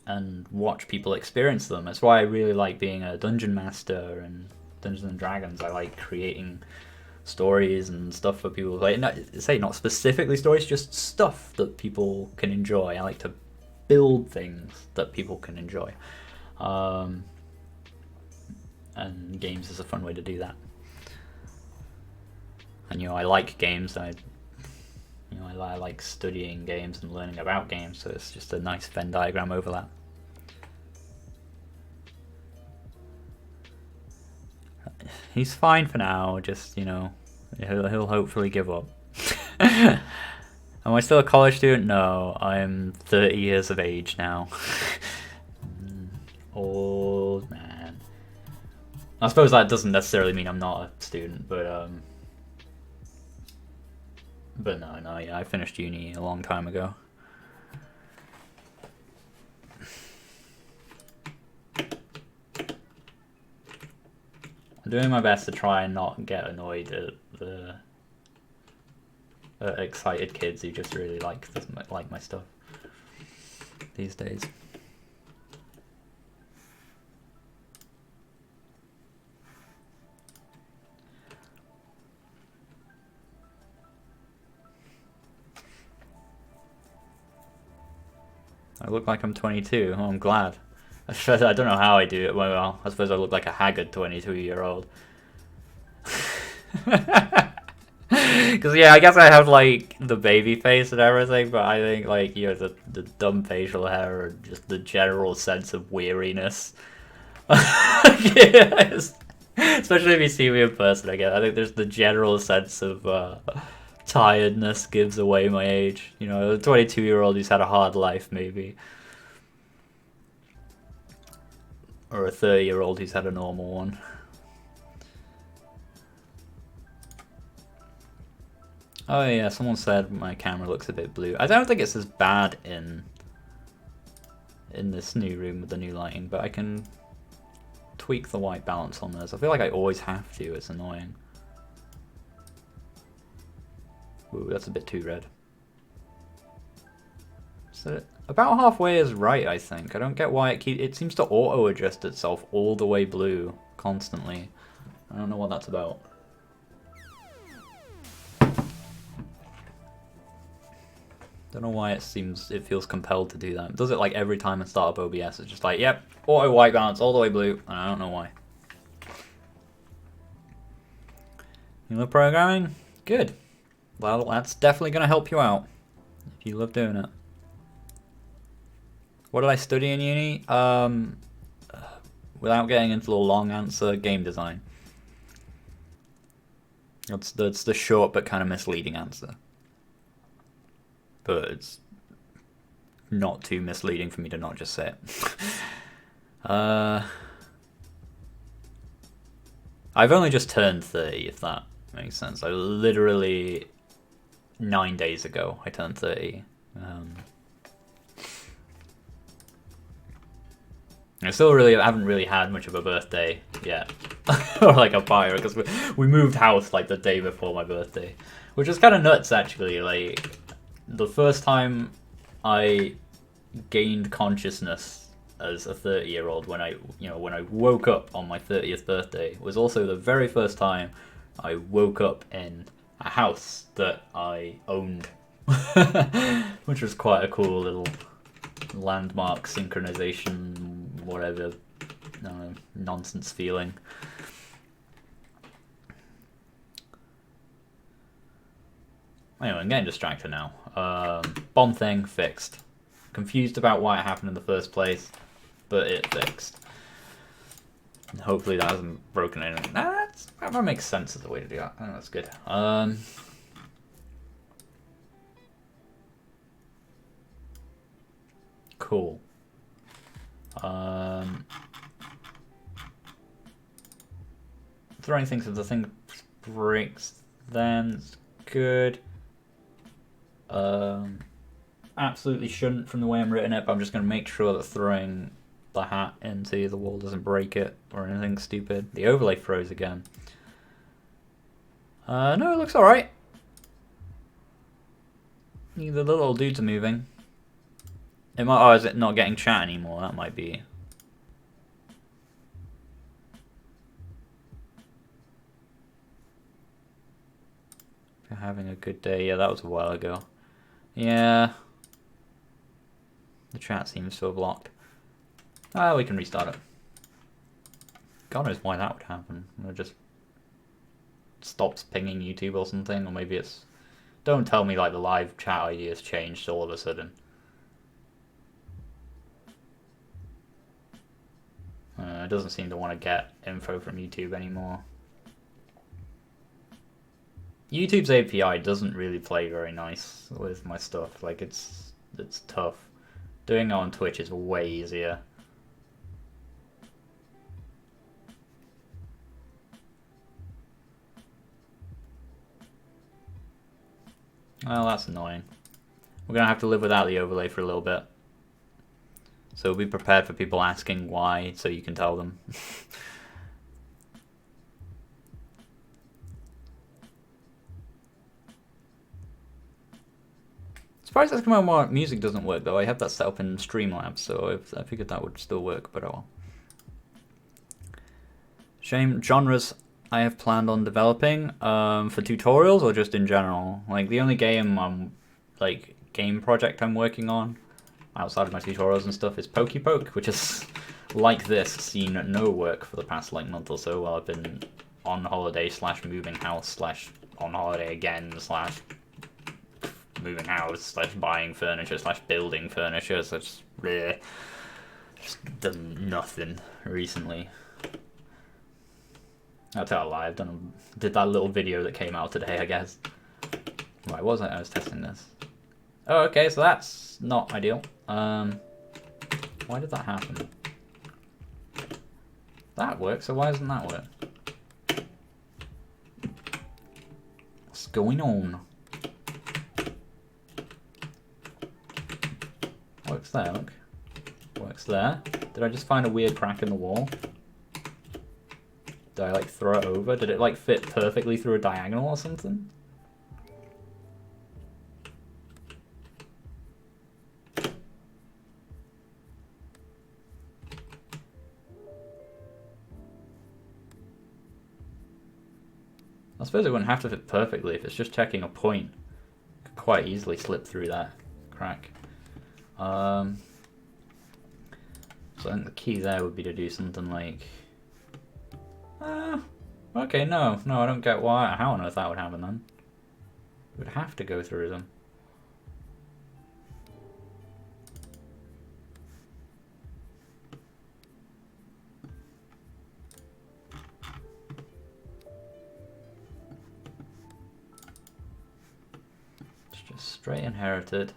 S1: and watch people experience them. That's why I really like being a dungeon master and Dungeons and Dragons. I like creating stories and stuff for people. Like, not specifically stories, just stuff that people can enjoy. I like to build things that people can enjoy, and games is a fun way to do that. And I like games. I like studying games and learning about games, so it's just a nice Venn diagram overlap. He's fine for now, just, he'll hopefully give up. Am I still a college student? No, I'm 30 years of age now. Old man. I suppose that doesn't necessarily mean I'm not a student, but no, yeah, I finished uni a long time ago. I'm doing my best to try and not get annoyed at the excited kids who just really like my stuff these days. I look like I'm 22. Oh, I'm glad. I don't know how I do it. Well, I suppose I look like a haggard 22-year-old. Because, yeah, I guess I have, like, the baby face and everything, but I think, like, the dumb facial hair and just the general sense of weariness. Yes. Especially if you see me in person again. I think there's the general sense of tiredness gives away my age. A 22-year-old who's had a hard life, maybe. Or a 30-year-old who's had a normal one. Oh yeah, someone said my camera looks a bit blue. I don't think it's as bad in this new room with the new lighting, but I can tweak the white balance on this. I feel like I always have to, it's annoying. Ooh, that's a bit too red. So about halfway is right, I think. I don't get why it seems to auto-adjust itself all the way blue constantly. I don't know what that's about. Don't know why it feels compelled to do that. It does it like every time I start up OBS. It's just like, yep, auto white balance all the way blue, and I don't know why. You love programming? Good. Well, that's definitely going to help you out if you love doing it. What did I study in uni? Without getting into the long answer, game design. That's the short but kind of misleading answer. But it's not too misleading for me to not just say it. I've only just turned 30, if that makes sense. I literally 9 days ago I turned 30. I haven't really had much of a birthday yet, or like a party, because we moved house like the day before my birthday, which is kind of nuts actually. Like, the first time I gained consciousness as a 30-year-old when I woke up on my 30th birthday was also the very first time I woke up in a house that I owned, which was quite a cool little landmark synchronization, whatever, nonsense feeling. Anyway, I'm getting distracted now. Bomb thing fixed. Confused about why it happened in the first place, but it fixed. And hopefully that hasn't broken anything. Nah, that makes sense as a way to do that. I think that's good. Cool. Throwing things if the thing breaks, then it's good. Absolutely shouldn't from the way I'm written it, but I'm just going to make sure that throwing the hat into the wall doesn't break it or anything stupid. The overlay froze again. No, it looks alright. The little dudes are moving. It might, oh, is it not getting chat anymore? That might be. If you're having a good day, yeah, that was a while ago. Yeah. The chat seems to have blocked. Ah, we can restart it. God knows why that would happen. It just stops pinging YouTube or something, or maybe it's... Don't tell me like the live chat ID has changed all of a sudden. It doesn't seem to want to get info from YouTube anymore. YouTube's API doesn't really play very nice with my stuff. Like it's tough. Doing it on Twitch is way easier. Well, that's annoying. We're gonna have to live without the overlay for a little bit. So be prepared for people asking why, so you can tell them. Surprised that's come out music doesn't work though. I have that set up in Streamlabs, so I figured that would still work, but oh well. Shame. Genres I have planned on developing for tutorials or just in general. Like the only game game project I'm working on outside of my tutorials and stuff is Pokepoke, which is like this seen no work for the past like month or so while I've been on holiday / moving house / on holiday again / moving house / buying furniture / building furniture. So it's really just done nothing recently. I'll tell a lie, did that little video that came out today, I guess. Right, what was I was testing this. Oh, okay, so that's not ideal. Why did that happen? That works, so why doesn't that work? What's going on? Works there, look. Works there. Did I just find a weird crack in the wall? Did I like throw it over? Did it like fit perfectly through a diagonal or something? I suppose it wouldn't have to fit perfectly if it's just checking a point. It could quite easily slip through that crack. So I think the key there would be to do something like... okay, no, I don't get why. How on earth that would happen then? It would have to go through them. It's just straight inherited.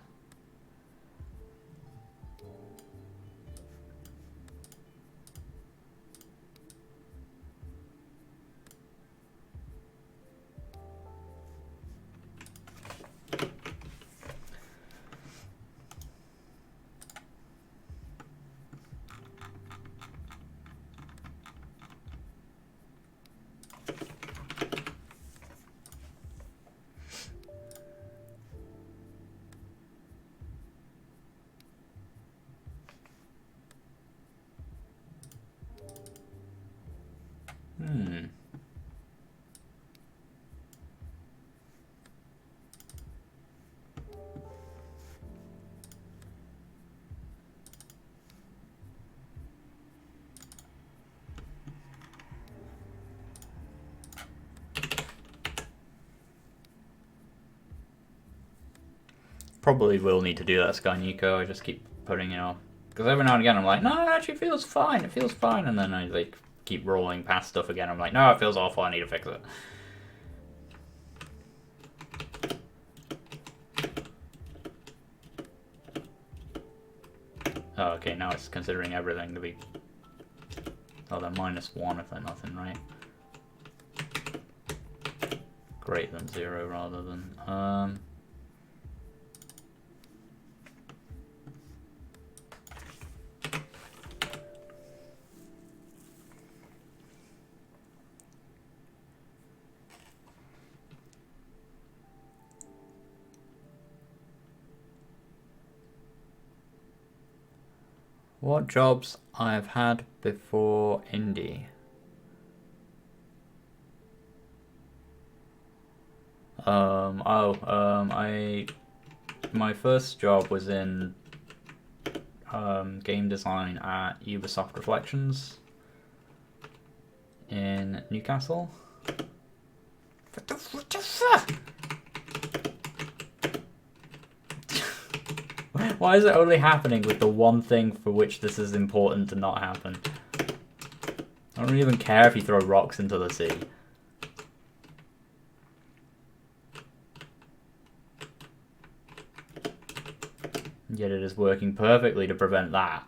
S1: Probably will need to do that, Sky Nico. I just keep putting it off. Because every now and again I'm like, no, it actually feels fine. It feels fine. And then I like keep rolling past stuff again. I'm like, no, it feels awful, I need to fix it. Oh, okay, now it's considering everything to be... Oh, they're -1 if they're nothing, right? Greater than 0 rather than... What jobs I've had before indie? My first job was in game design at Ubisoft Reflections in Newcastle. What the fuck? Why is it only happening with the one thing for which this is important to not happen? I don't even care if you throw rocks into the sea. Yet it is working perfectly to prevent that.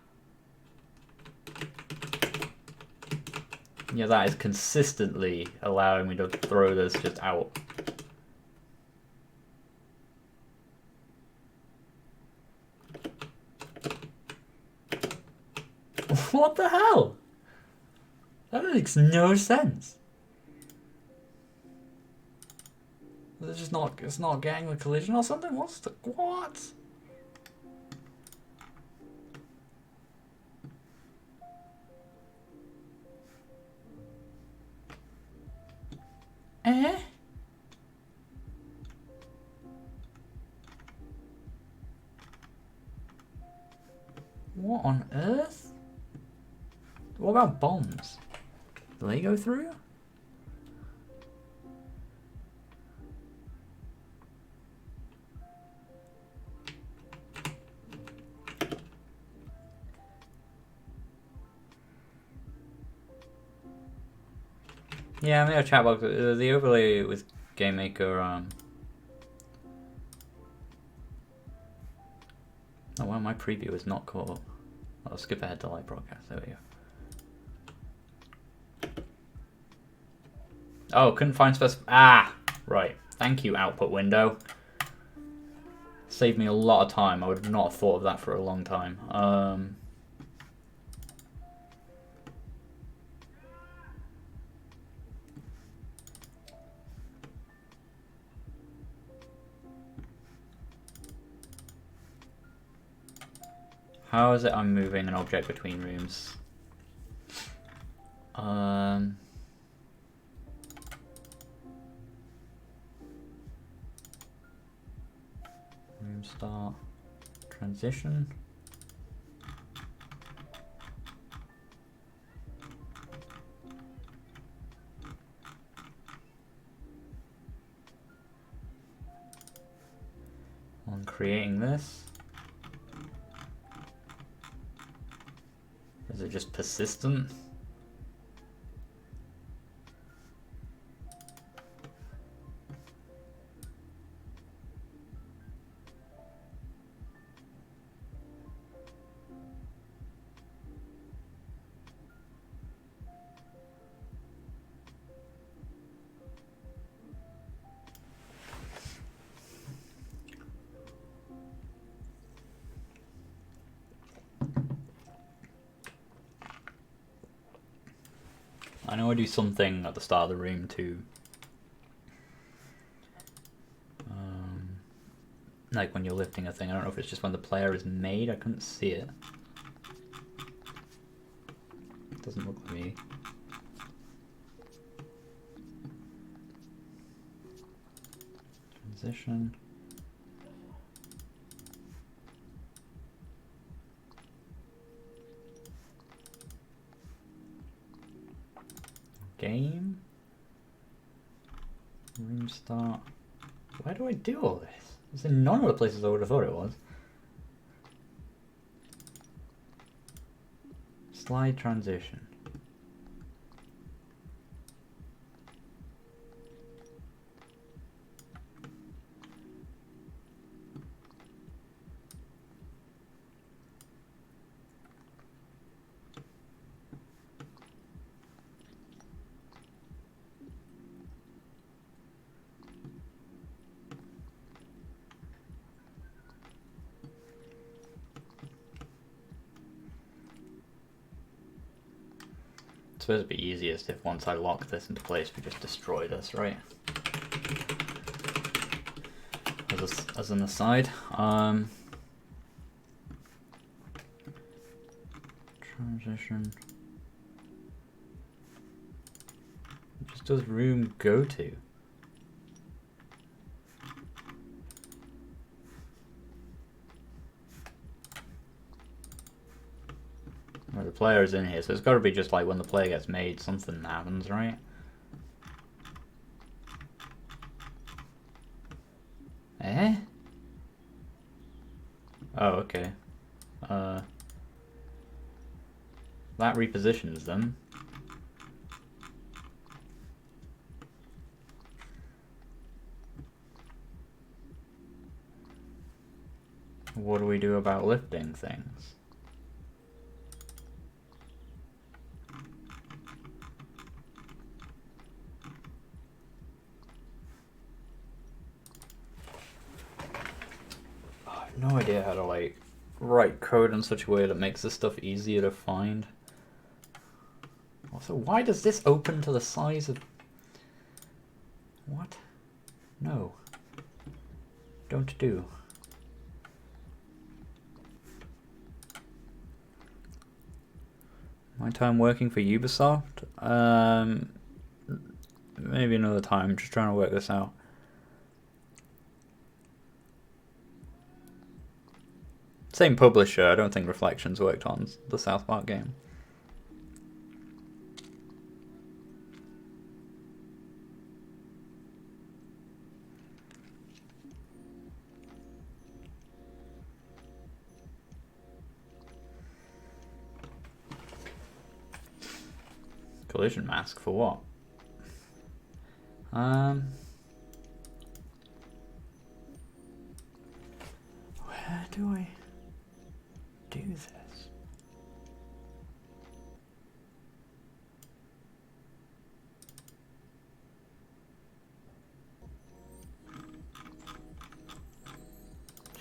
S1: Yeah, that is consistently allowing me to throw this just out. What the hell? That makes no sense. It's just not. It's not getting the collision or something. What's the what? Eh? What on earth? What about bombs? Do they go through? Yeah, I made a chat box. The overlay with GameMaker. Oh well, my preview is not caught up. I'll skip ahead to live broadcast. There we go. Oh, couldn't find right. Thank you, output window. Saved me a lot of time. I would have not thought of that for a long time. How is it I'm moving an object between rooms? Room start, transition. On creating this. Is it just persistent? I know I do something at the start of the room to like when you're lifting a thing. I don't know if it's just when the player is made. I couldn't see it. It doesn't look like me. Transition. Game. Room start. Where do I do all this? It's in none of the places I would have thought it was. Slide transition. suppose it'd be easiest if once I lock this into place, we just destroy this, right? As an aside, transition. What just does room go to? Well, the player is in here, so it's got to be just like when the player gets made, something happens, right? Eh? Oh, okay. That repositions them. What do we do about lifting things? I have no idea how to like write code in such a way that makes this stuff easier to find. Also, why does this open to the size of... What? No. Don't do. My time working for Ubisoft? Maybe another time, just trying to work this out. Same publisher, I don't think Reflections worked on the South Park game. Collision mask for what? Where do I do this?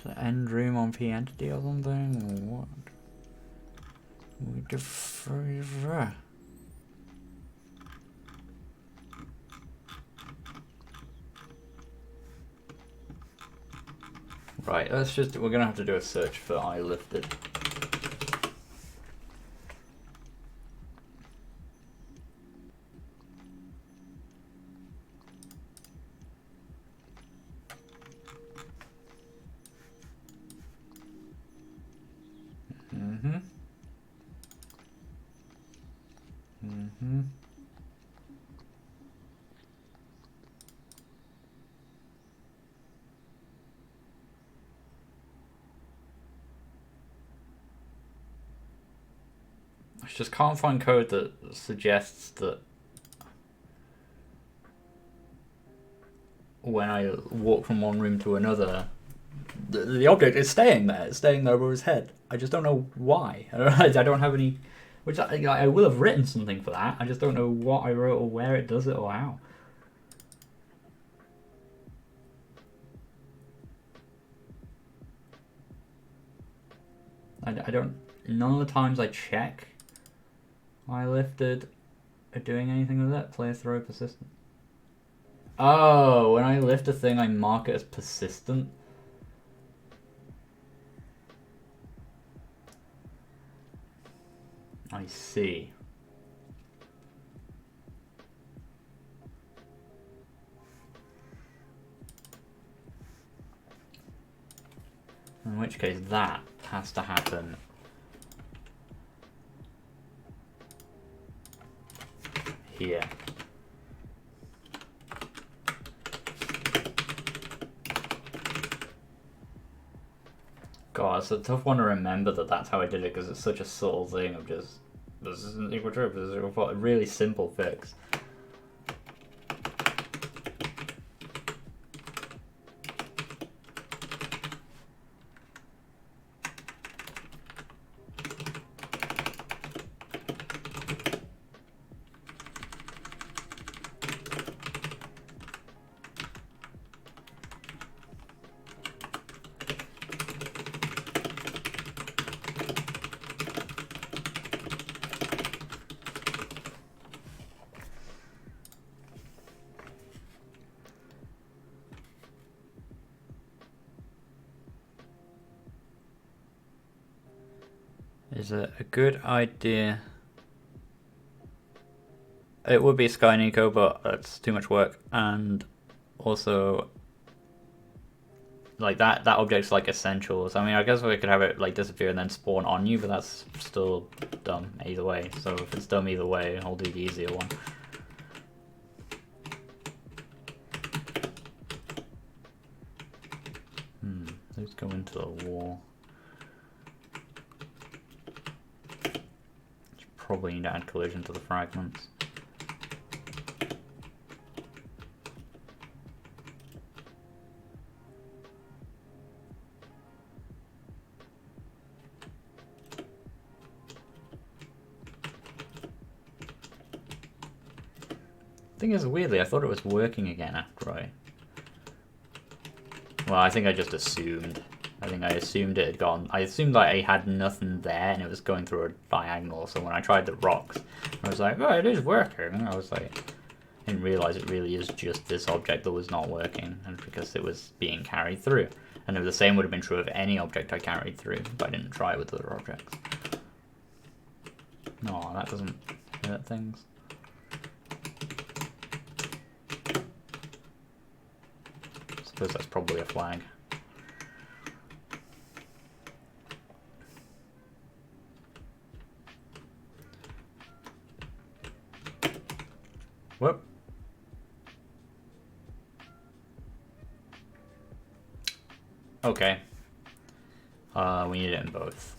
S1: So end room on P entity or something? Or what? We defer. Right, we're gonna have to do a search for I lifted. I just can't find code that suggests that when I walk from one room to another, the object is staying there. It's staying there over his head. I just don't know why. I don't have any... Which I will have written something for that. I just don't know what I wrote or where it does it or how. I don't... None of the times I check I lifted are doing anything with it. Player throw persistent. Oh, when I lift a thing, I mark it as persistent. I see. In which case, that has to happen here. God, it's a tough one to remember that that's how I did it because it's such a subtle thing of just this isn't equal true, this is equal false. A really simple fix. Is it a good idea? It would be Sky Nico, but it's too much work, and also like that object's like essential. So I mean, I guess we could have it like disappear and then spawn on you, but that's still dumb either way. So if it's dumb either way, I'll do the easier one. Let's go into the wall. Probably need to add collision to the fragments. Thing is, weirdly, I thought it was working again after I... Well, I think I just assumed. I think I assumed it had gone. I assumed that I had nothing there and it was going through a diagonal. So when I tried the rocks, I was like, oh, it is working. And I was like, I didn't realize it really is just this object that was not working, and because it was being carried through. And the same would have been true of any object I carried through, but I didn't try it with other objects. No, that doesn't hurt things. I suppose that's probably a flag. Whoop. Okay. We need it in both.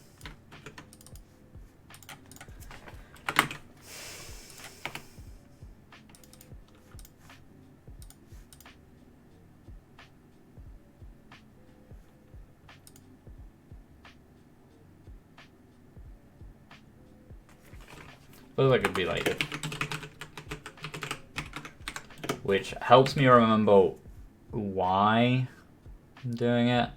S1: Looks like it'd be like it. Which helps me remember why I'm doing it.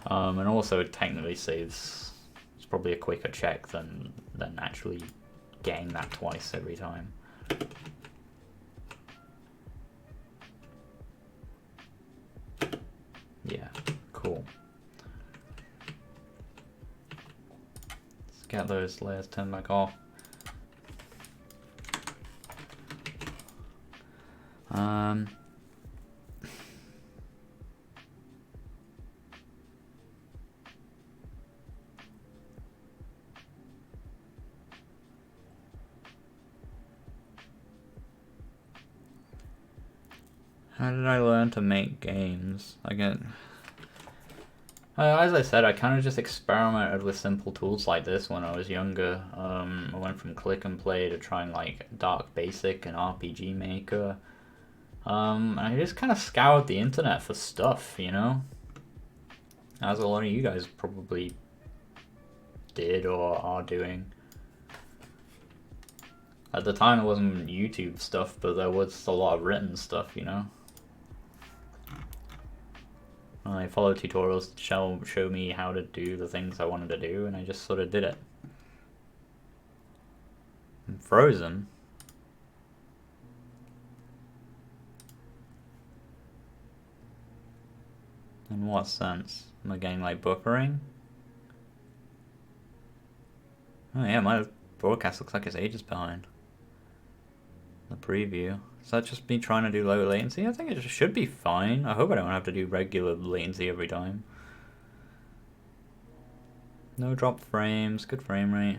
S1: And also it technically saves, it's probably a quicker check than actually getting that twice every time. Yeah, cool. Let's get those layers turned back off. How did I learn to make games? As I said, I kind of just experimented with simple tools like this when I was younger. I went from click and play to trying like Dark Basic and RPG Maker. I just kind of scoured the internet for stuff, you know? As a lot of you guys probably did or are doing. At the time, it wasn't YouTube stuff, but there was a lot of written stuff, you know? I followed tutorials to show me how to do the things I wanted to do, and I just sort of did it. I'm frozen. In what sense? Am I getting like buffering? Oh yeah, my broadcast looks like it's ages behind the preview. Is that just me trying to do low latency? I think it should be fine. I hope I don't have to do regular latency every time. No drop frames, good frame rate.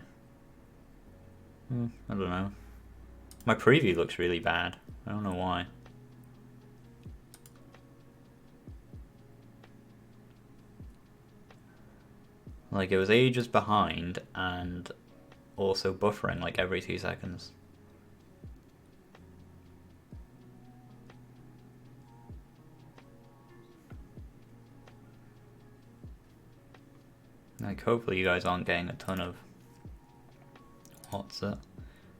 S1: I don't know. My preview looks really bad. I don't know why. Like, it was ages behind and also buffering like every 2 seconds. Like, hopefully you guys aren't getting a ton of... What's it?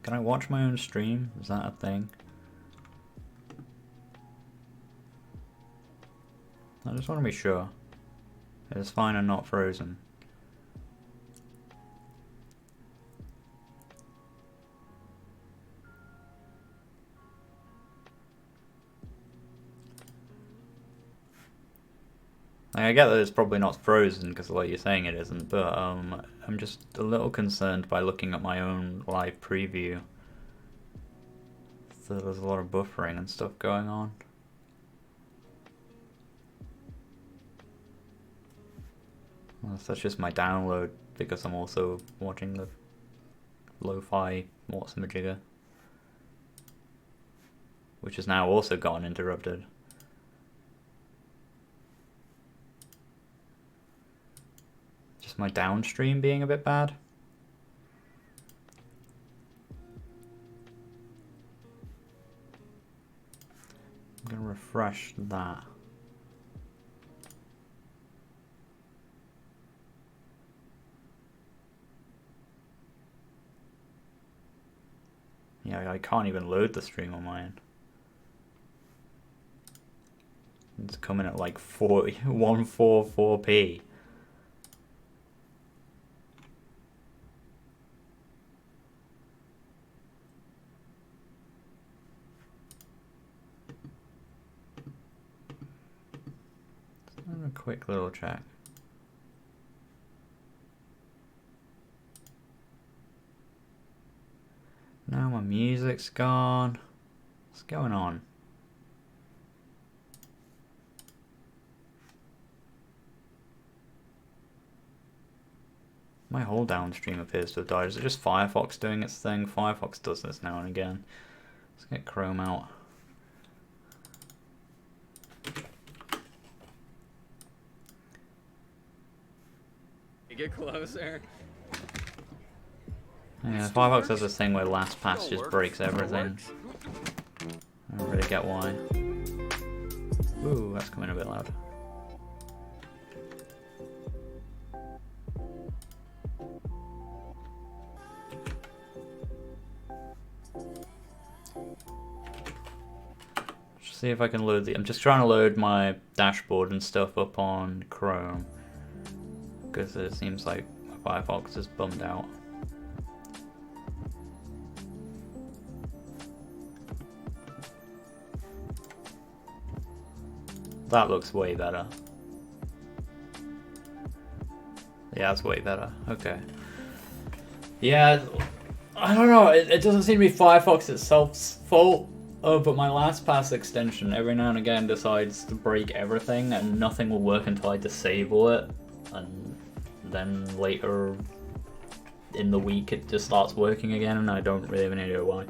S1: Can I watch my own stream? Is that a thing? I just want to be sure. It's fine and not frozen. Like, I get that it's probably not frozen because like you're saying it isn't, but I'm just a little concerned by looking at my own live preview. So there's a lot of buffering and stuff going on. Well, that's just my download because I'm also watching the lo-fi whatsamajigger, which has now also gotten interrupted. Just my downstream being a bit bad. I'm gonna refresh that. Yeah, I can't even load the stream on mine. It's coming at like 144p. A quick little check. Now my music's gone. What's going on? My whole downstream appears to have died. Is it just Firefox doing its thing? Firefox does this now and again. Let's get Chrome out.
S2: You get closer.
S1: Yeah, Firefox has this thing where LastPass just breaks everything. I don't really get why. Ooh, that's coming a bit loud. Let's see if I can load the... I'm just trying to load my dashboard and stuff up on Chrome, because it seems like Firefox is bummed out. That looks way better. Yeah, that's way better. Okay. Yeah, I don't know. It doesn't seem to be Firefox itself's fault. Oh, but my LastPass extension every now and again decides to break everything, and nothing will work until I disable it. And then later in the week it just starts working again, and I don't really have any idea why.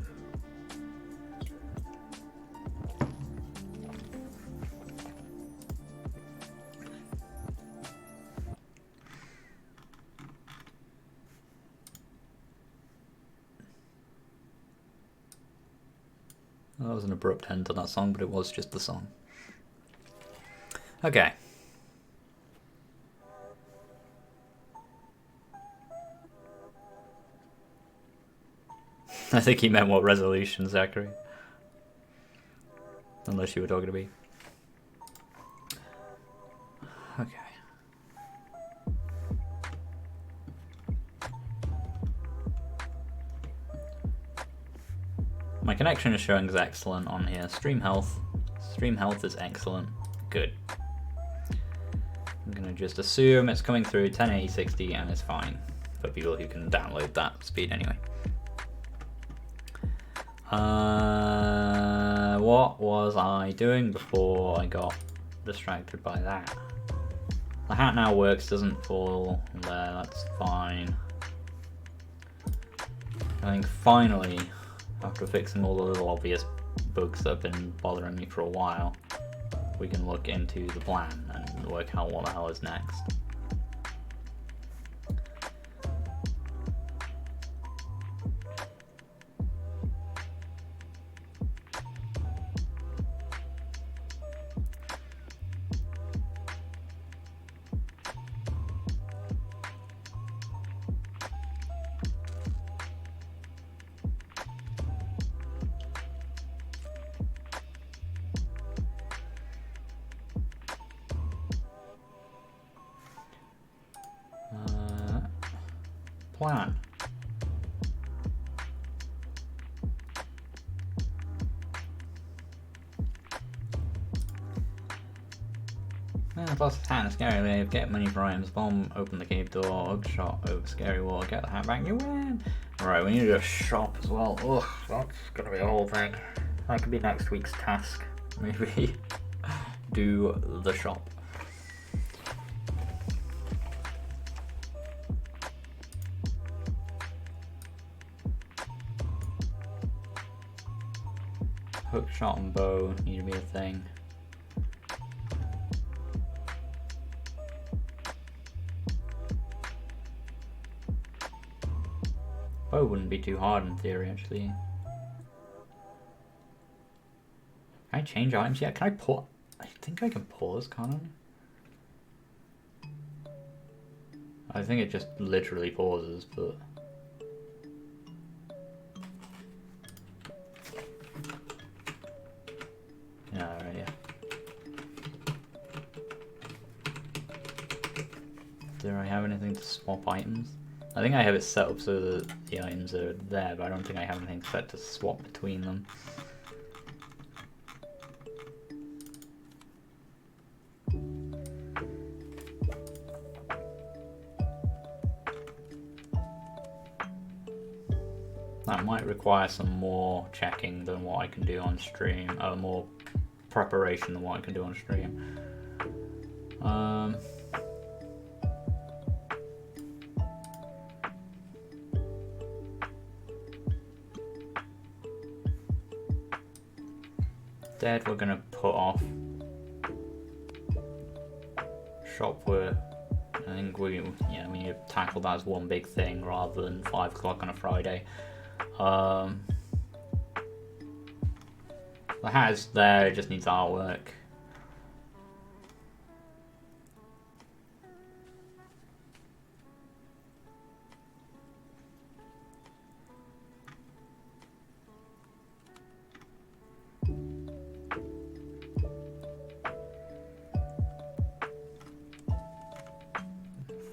S1: That was an abrupt end to that song, but it was just the song. Okay. I think he meant what resolution, Zachary. Unless you were talking to me. Okay. My connection is showing as excellent on here. Stream health is excellent. Good. I'm gonna just assume it's coming through 1080 60 and it's fine for people who can download that speed anyway. What was I doing before I got distracted by that? The hat now works, doesn't fall there, that's fine. I think finally, after fixing all the little obvious bugs that have been bothering me for a while, we can look into the plan and work out what the hell is next. Plan. Plus it's hat and scary wave, get money for items, bomb, open the cave door, hug shot over scary wall, get the hat back, you win! Right, we need to do a shop as well. Ugh, that's gonna be a whole thing. That could be next week's task. Maybe do the shop. Hook shot and bow need to be a thing. Bow wouldn't be too hard in theory, actually. Can I change items yet? Can I put? I think I can pause, can't I? I think it just literally pauses, but... Yeah, right, yeah. Do I have anything to swap items? I think I have it set up so that the items are there, but I don't think I have anything set to swap between them. That might require some more checking than what I can do on stream, more preparation than what I can do on stream. Dead we're gonna put off. Shop I think we need to tackle that as one big thing rather than 5 o'clock on a Friday. The hat is there, it just needs artwork.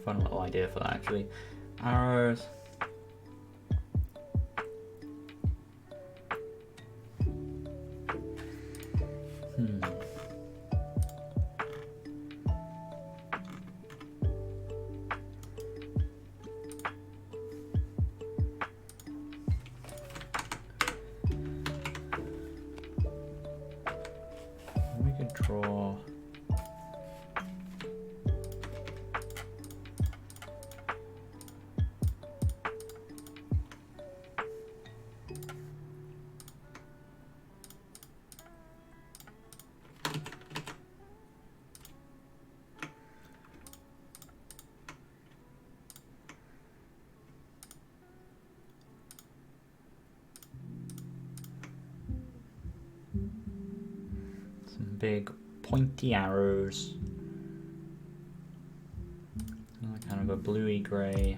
S1: Fun little idea for that actually. Arrows. We could draw. Big pointy arrows. Kind of a bluey grey.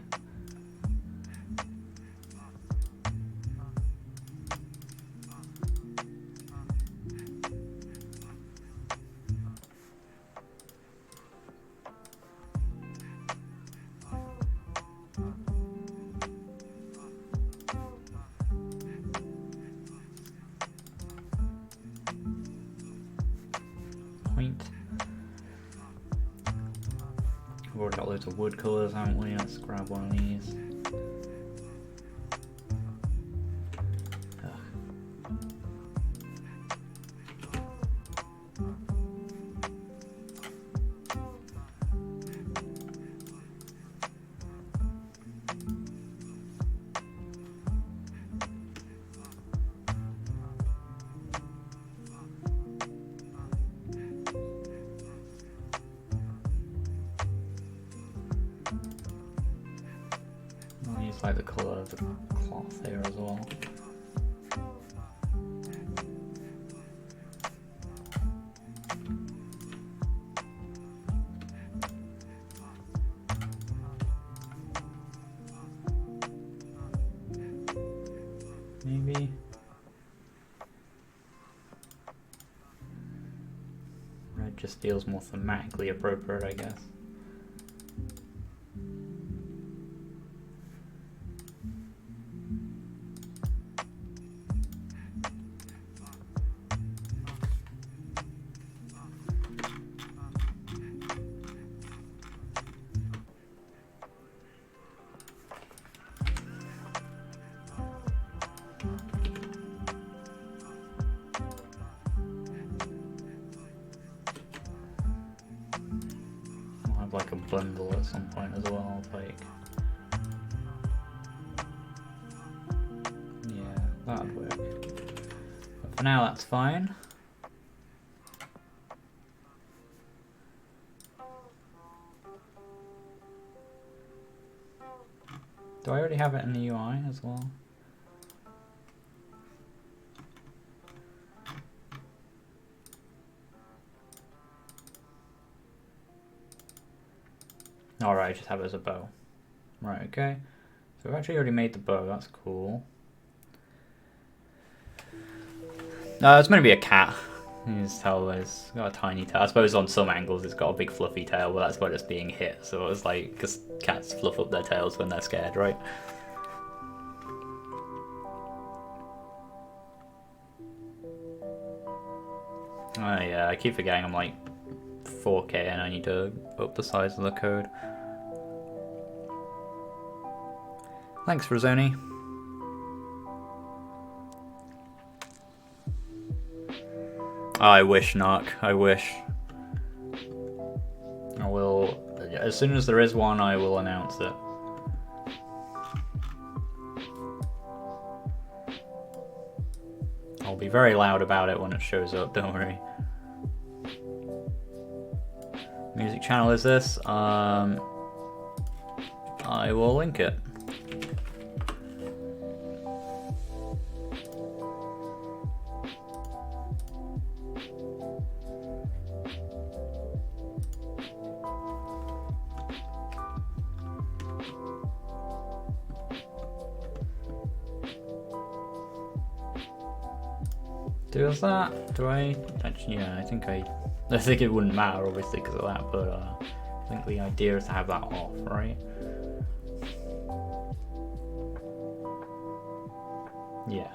S1: We've already got loads of wood colours, haven't we? Let's grab one of these. Like the colour of the cloth here as well. Maybe. Red just feels more thematically appropriate, I guess. have like a bundle at some point as well, like... Yeah, that'd work. But for now, that's fine. Do I already have it in the UI as well? Alright, just have it as a bow. Right, okay. So we've actually already made the bow, that's cool. It's meant to be a cat. You can just tell it's got a tiny tail. I suppose on some angles it's got a big fluffy tail, but that's why it's being hit. So it's like, because cats fluff up their tails when they're scared, right? Oh yeah, I keep forgetting I'm like 4K and I need to up the size of the code. Thanks, Rosoni. I wish, Narc. I wish. I will... As soon as there is one, I will announce it. I'll be very loud about it when it shows up, don't worry. Music channel is this? I will link it. Does that? Do I? Actually, yeah, I think it wouldn't matter obviously because of that, but I think the idea is to have that off, right? Yeah.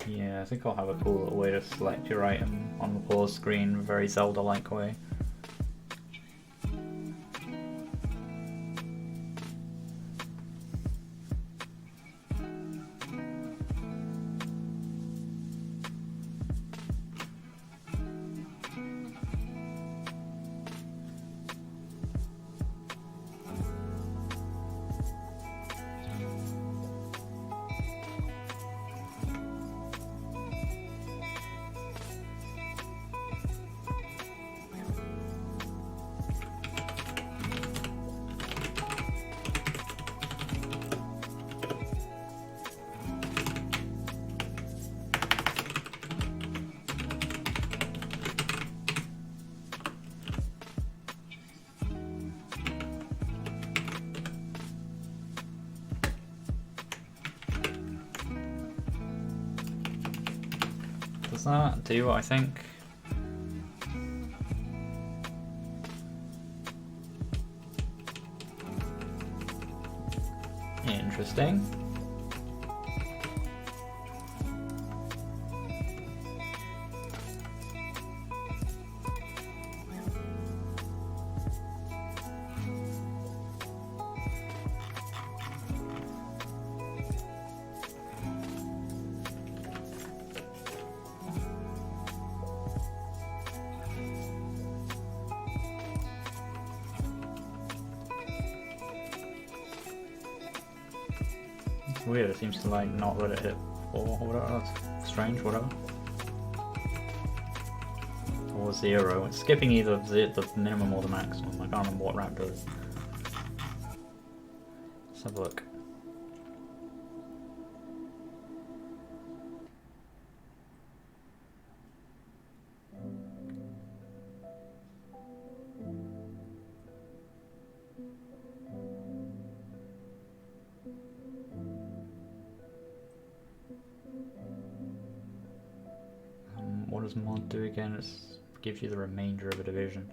S1: Yeah, I think I'll have a cool little way to select your item on the pause screen, very Zelda-like way. Does that do what I think? Interesting. weird, it seems to like not let it hit 4 or whatever, that's strange, whatever. Or 0, it's skipping either the minimum or the maximum, I can't remember what rap does. Let's have a look. What does mod do again? It gives you the remainder of a division.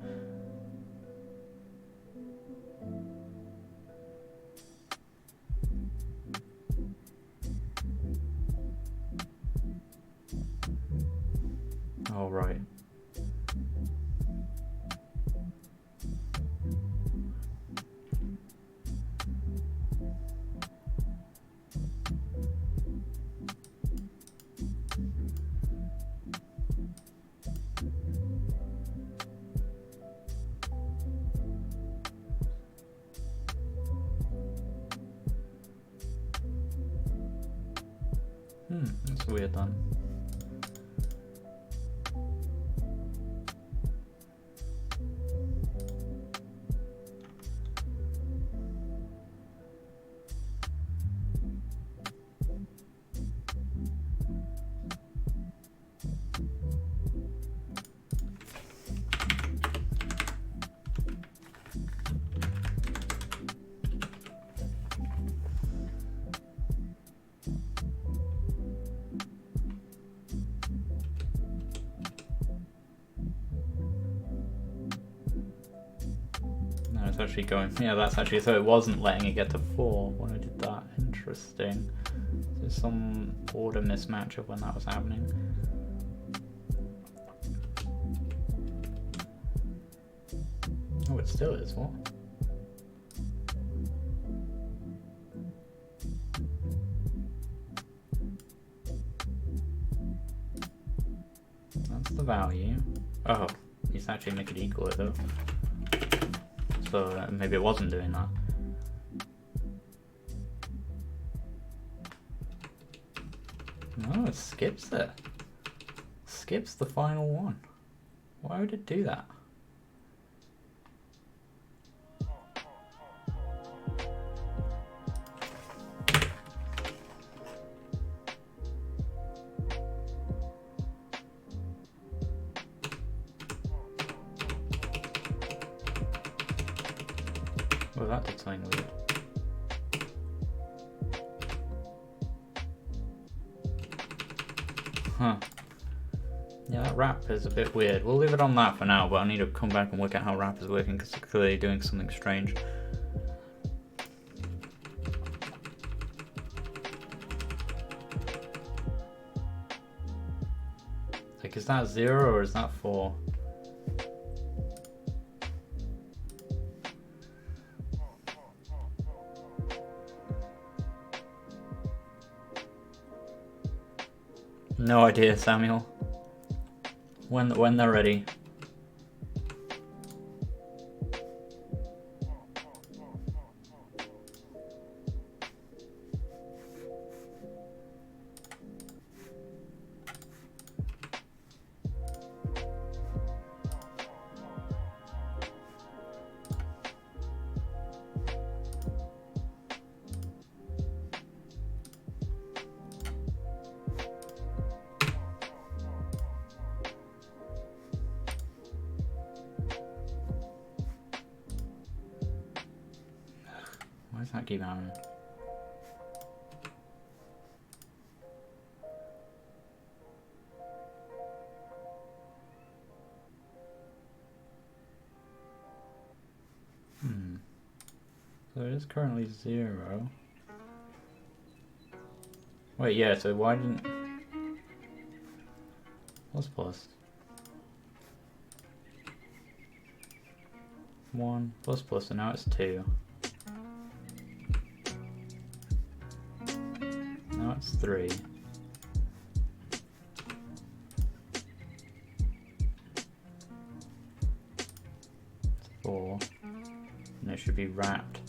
S1: Oh, right. That's weird then. It's actually going, yeah, that's actually, so it wasn't letting it get to 4 when I did that. Interesting. There's some order mismatch of when that was happening. Oh, it still is, what? That's the value. Oh, it's actually make it equal it though. So maybe it wasn't doing that. No, it skips it. Skips the final one. Why would it do that? Well, that did something weird. Huh. Yeah, that wrap is a bit weird. We'll leave it on that for now, but I need to come back and work out how wrap is working because it's clearly doing something strange. Like, is that 0 or is that 4? No idea, Samuel. When they're ready. Why does that keep happening? So it is currently 0. Wait, yeah, so why didn't... What's plus? 1 plus, and now it's 2. Now it's 3. It's 4. And it should be wrapped.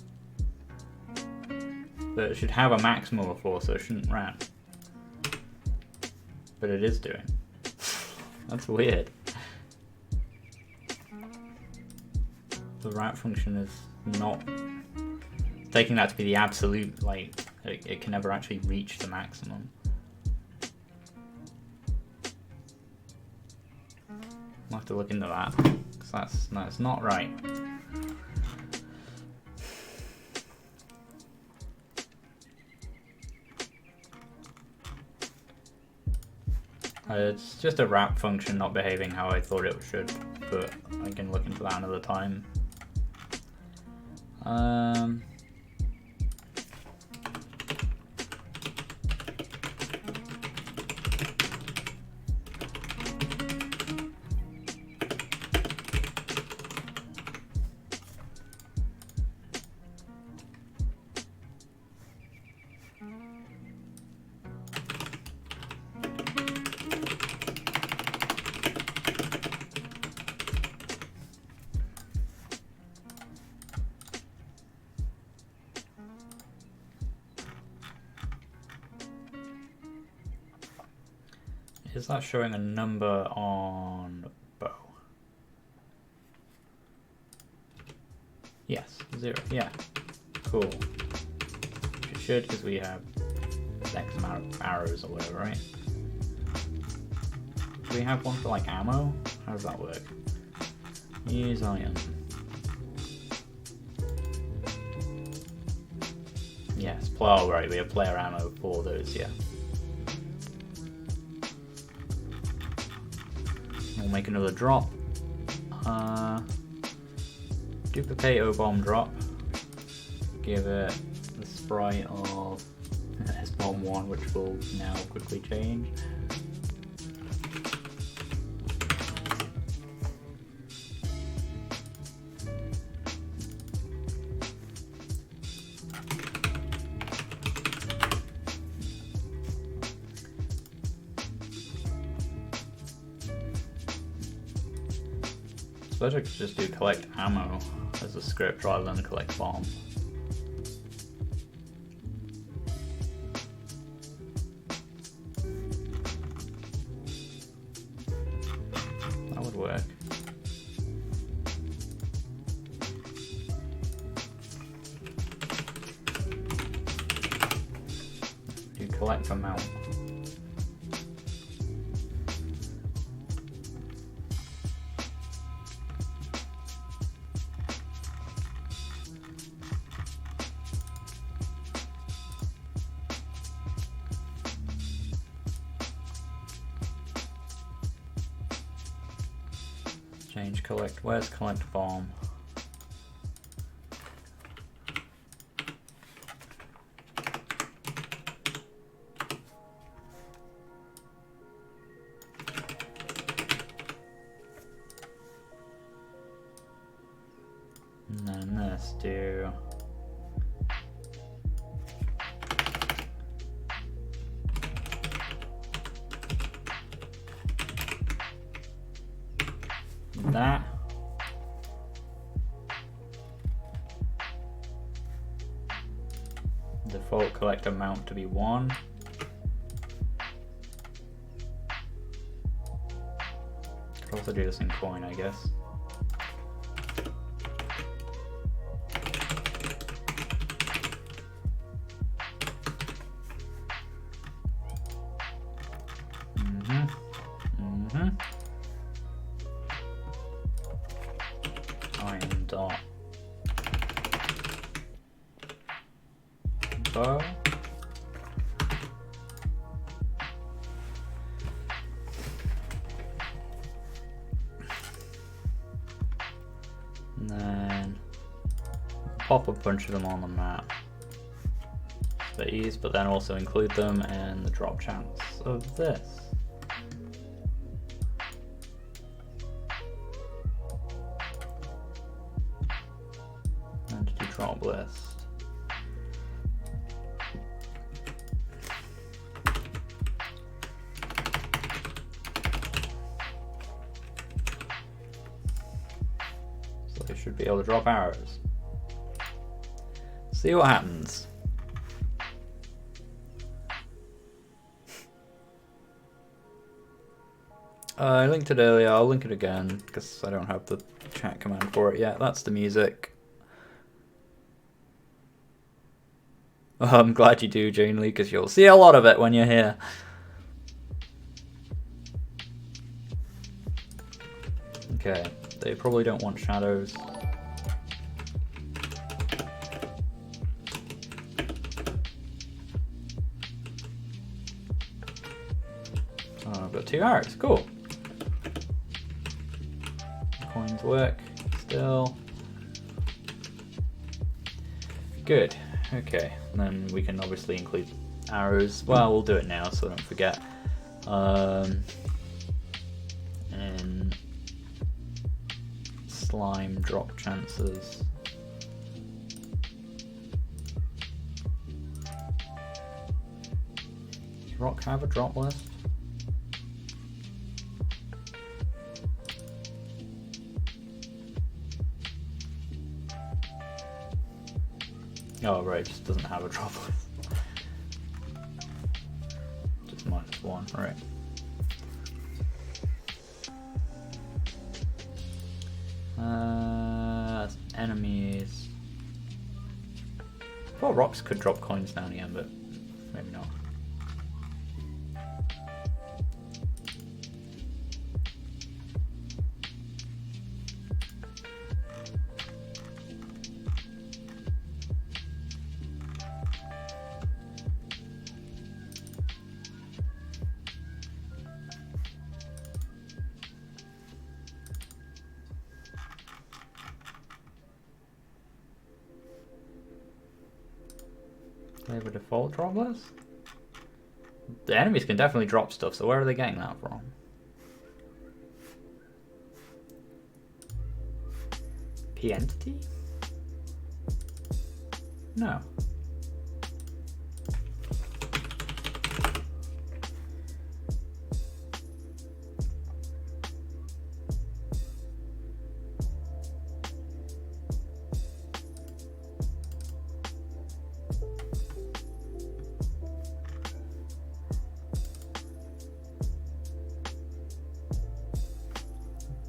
S1: But it should have a maximum of 4, so it shouldn't wrap. But it is doing. That's weird. The wrap function is not taking that to be the absolute, like, it can never actually reach the maximum. I'll have to look into that, because that's not right. It's just a wrap function not behaving how I thought it should, but I can look into that another time. Is that showing a number on bow? Yes, 0. Yeah, cool. It should, because we have X amount of arrows or whatever, right? Do we have one for like ammo? How does that work? Use iron. Yes, oh, right, we have player ammo for those, yeah. We'll make another drop. Duplicate O-bomb drop. Give it the sprite of S-bomb 1, which will now quickly change. I suppose I could just do collect ammo as a script rather than collect bomb. That would work. Do collect amount. Change collect. Where's collect bomb? And then this do. That. Default collect amount to be 1. Could also do this in coin, I guess. Iron dot bow. And then pop a bunch of them on the map for ease, but then also include them in the drop chance of this. And to do drop list. So they should be able to drop arrows. See what happens. I linked it earlier, I'll link it again, because I don't have the chat command for it yet. That's the music. I'm glad you do, Jane Lee, because you'll see a lot of it when you're here. Okay, they probably don't want shadows. Oh, I've got 2 arrows, cool. Coins work still. Good, okay. And then we can obviously include arrows. Well, we'll do it now so I don't forget. And slime drop chances. Does rock have a drop list? Oh right, it just doesn't have a drop list. Just -1, right. Enemies. I thought rocks could drop coins down again, but maybe not. They have a default drop list? The enemies can definitely drop stuff, so where are they getting that from? P-entity? No.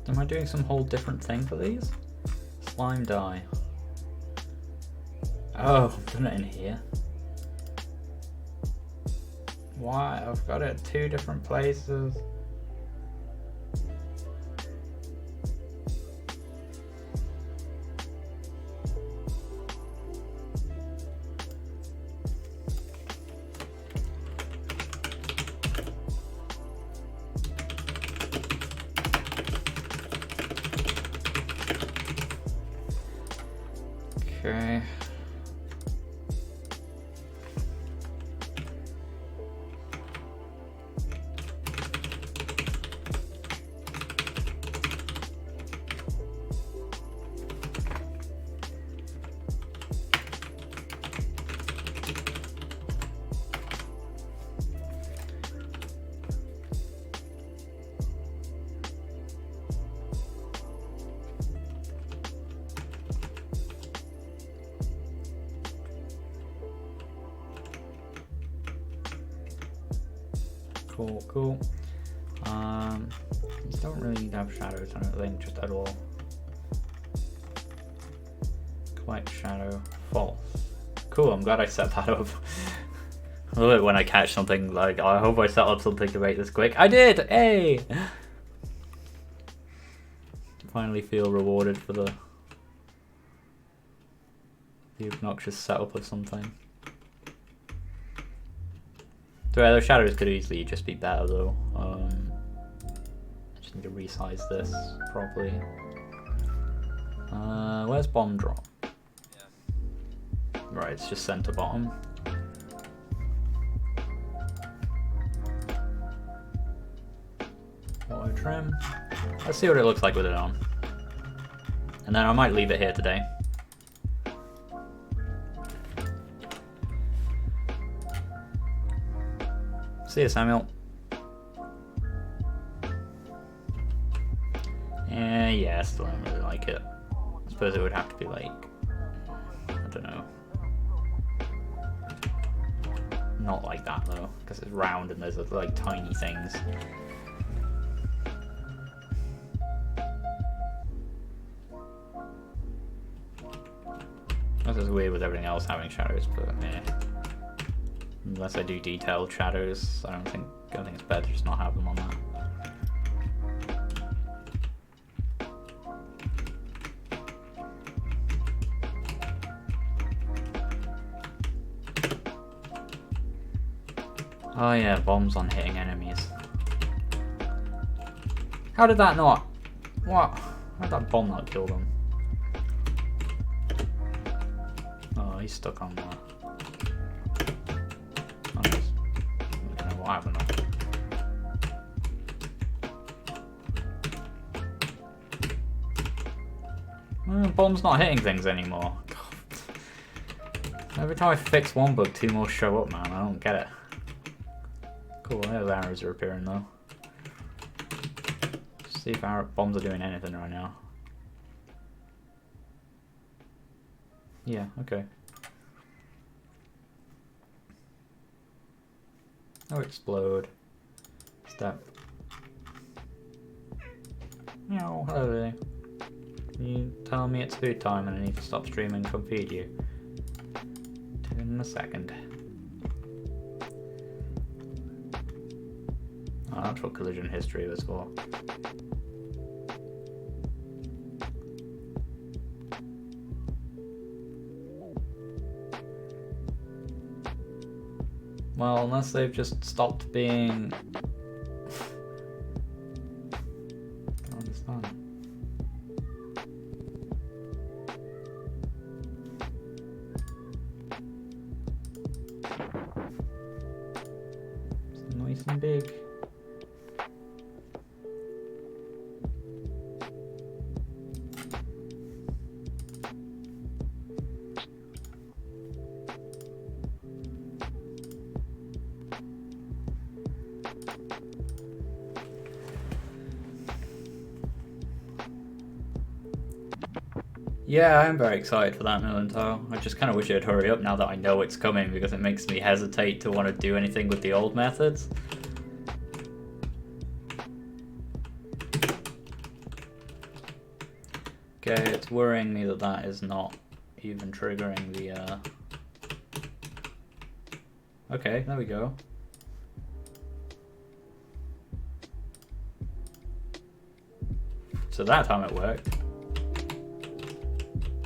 S1: Am I doing some whole different thing for these? Slime die. Oh, I'm doing it in here. Why? I've got it at 2 different places. Okay. Cool. These don't really need to have shadows, I don't think, just at all. Collect shadow, false. Cool, I'm glad I set that up. I love it when I catch something, like, I hope I set up something to make this quick. I did! Hey! Finally feel rewarded for the obnoxious setup of something. So yeah, those shadows could easily just be better though. I just need to resize this properly. Where's bomb drop? Yeah. Right, it's just center bottom. Auto trim. Let's see what it looks like with it on. And then I might leave it here today. See you, Samuel. Yeah, I still don't really like it. I suppose it would have to be like, I don't know. Not like that though, because it's round and there's like tiny things. This is weird with everything else having shadows, but yeah. Unless I do detailed shadows, I think it's better to just not have them on that. Oh yeah, bombs on hitting enemies. How did that not? What? How did that bomb not kill them? Oh, he's stuck on there. Oh, I don't know what happened. Bomb's not hitting things anymore. God. Every time I fix one bug, two more show up, man. I don't get it. Cool, those arrows are appearing though. See if our bombs are doing anything right now. Yeah, okay. Oh, explode. Step. Meow, hello there. You tell me it's food time and I need to stop streaming and come feed you. In a second. Oh, that's what collision history was for. Well, unless they've just stopped being... I don't understand. It's nice and big. Yeah, I'm very excited for that million tile. I just kind of wish it'd hurry up now that I know it's coming, because it makes me hesitate to want to do anything with the old methods. Okay, it's worrying me that that is not even triggering the... Okay, there we go. So that time it worked.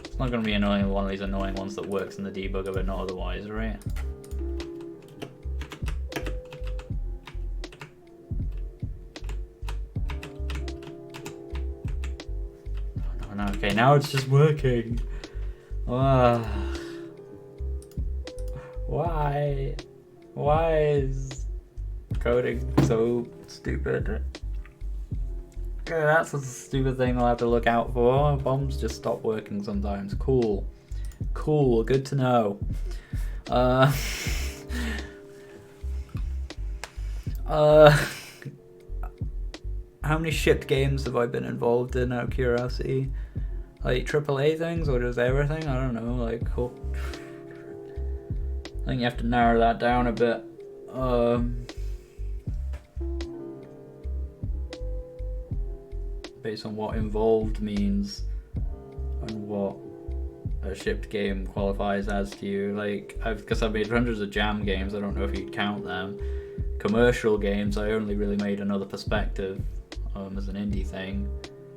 S1: It's not going to be annoying, one of these annoying ones that works in the debugger but not otherwise, right? Oh, no, okay, now it's just working. Why? Why is coding so stupid? Okay, that's a stupid thing I'll have to look out for. Bombs just stop working sometimes. Cool. Cool, good to know. How many shipped games have I been involved in out of curiosity? Like AAA things or just everything? I don't know, like... I think you have to narrow that down a bit. Based on what involved means and what a shipped game qualifies as to you. Like, because I've made hundreds of jam games, I don't know if you'd count them. Commercial games, I only really made Another Perspective as an indie thing.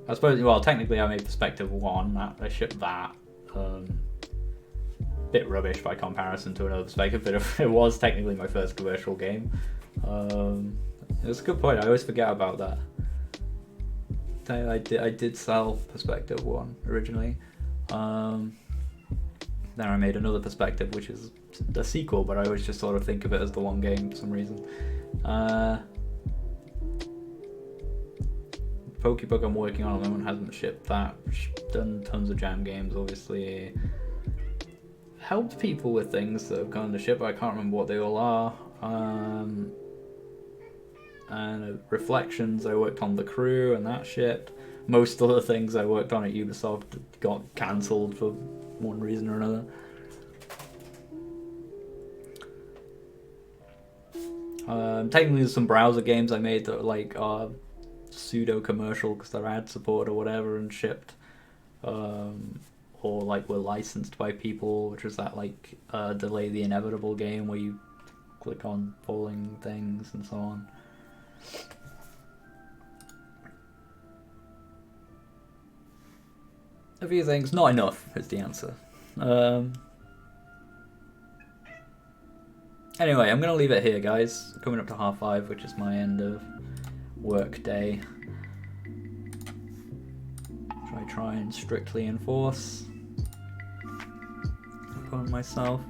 S1: I suppose, well, technically I made Perspective 1, I shipped that. Bit rubbish by comparison to Another Perspective, but it was technically my first commercial game. It's a good point, I always forget about that. I did sell Perspective 1 originally. Then I made Another Perspective, which is the sequel, but I always just sort of think of it as the one game for some reason. Pokebook I'm working on at the moment hasn't shipped that. Done tons of jam games, obviously. Helped people with things that have gone to ship, I can't remember what they all are. And Reflections, I worked on The Crew and that shipped. Most of the things I worked on at Ubisoft got cancelled for one reason or another. Technically there's some browser games I made that were like pseudo commercial because they're ad support or whatever and shipped. or like were licensed by people, which was that like Delay the Inevitable game where you click on falling things and so on. A few things, not enough is the answer. Anyway, I'm going to leave it here, guys. Coming up to 5:30, which is my end of work day. I try and strictly enforce upon myself.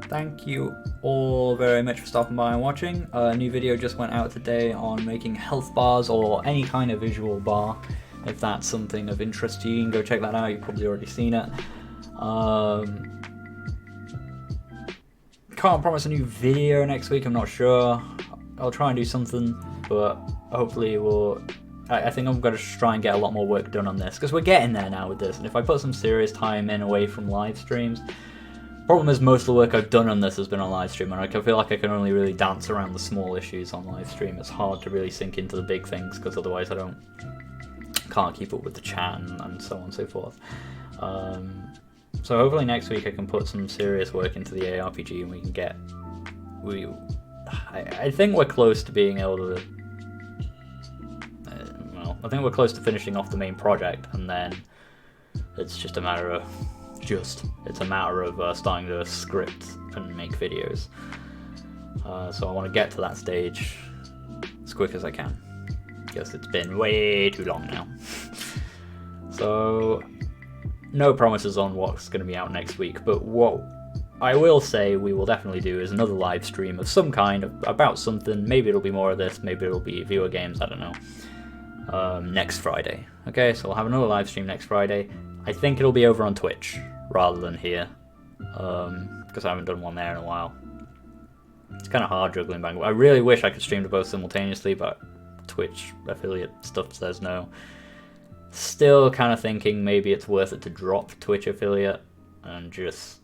S1: Thank you all very much for stopping by and watching. A new video just went out today on making health bars or any kind of visual bar. If that's something of interest to you, you can go check that out. You've probably already seen it. Can't promise a new video next week, I'm not sure. I'll try and do something, but hopefully we'll... I think I'm going to try and get a lot more work done on this, because we're getting there now with this, and if I put some serious time in away from live streams... Problem is, most of the work I've done on this has been on live stream, and I feel like I can only really dance around the small issues on live stream. It's hard to really sink into the big things, because otherwise I can't keep up with the chat and so on and so forth. So hopefully next week I can put some serious work into the ARPG and we can get... I think we're close to being able to... well, I think we're close to finishing off the main project, and then it's just a matter of... It's a matter of starting to script and make videos. So I want to get to that stage as quick as I can, because it's been way too long now. So no promises on what's going to be out next week, but what I will say we will definitely do is another live stream of some kind about something. Maybe it'll be more of this, maybe it'll be viewer games, I don't know. Next Friday. Okay, so we'll have another live stream next Friday. I think it'll be over on Twitch rather than here, because I haven't done one there in a while. It's kind of hard juggling back. I really wish I could stream to both simultaneously, but Twitch affiliate stuff says no. Still kind of thinking maybe it's worth it to drop Twitch affiliate and just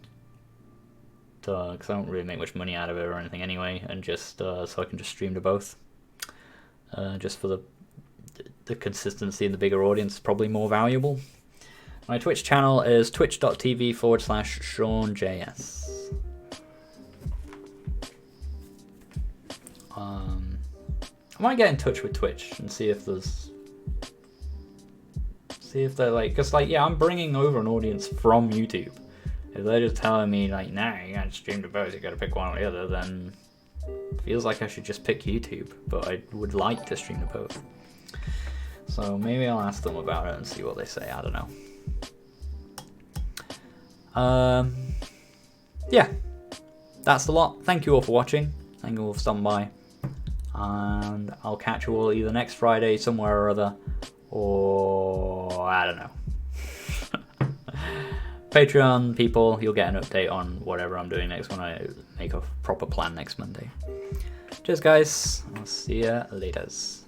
S1: because I don't really make much money out of it or anything anyway, and just so I can just stream to both, just for the consistency and the bigger audience is probably more valuable. My Twitch channel is twitch.tv/SeanJS. I might get in touch with Twitch and see if they're like, because like, yeah, I'm bringing over an audience from YouTube. If they're just telling me like, nah, you gotta stream to both, you gotta pick one or the other, then it feels like I should just pick YouTube, but I would like to stream to both. So maybe I'll ask them about it and see what they say, I don't know. Yeah, that's the lot. Thank you all for watching. Thank you all for stopping by. And I'll catch you all either next Friday, somewhere or other, or I don't know. Patreon people, you'll get an update on whatever I'm doing next when I make a proper plan next Monday. Cheers guys, I'll see ya laters.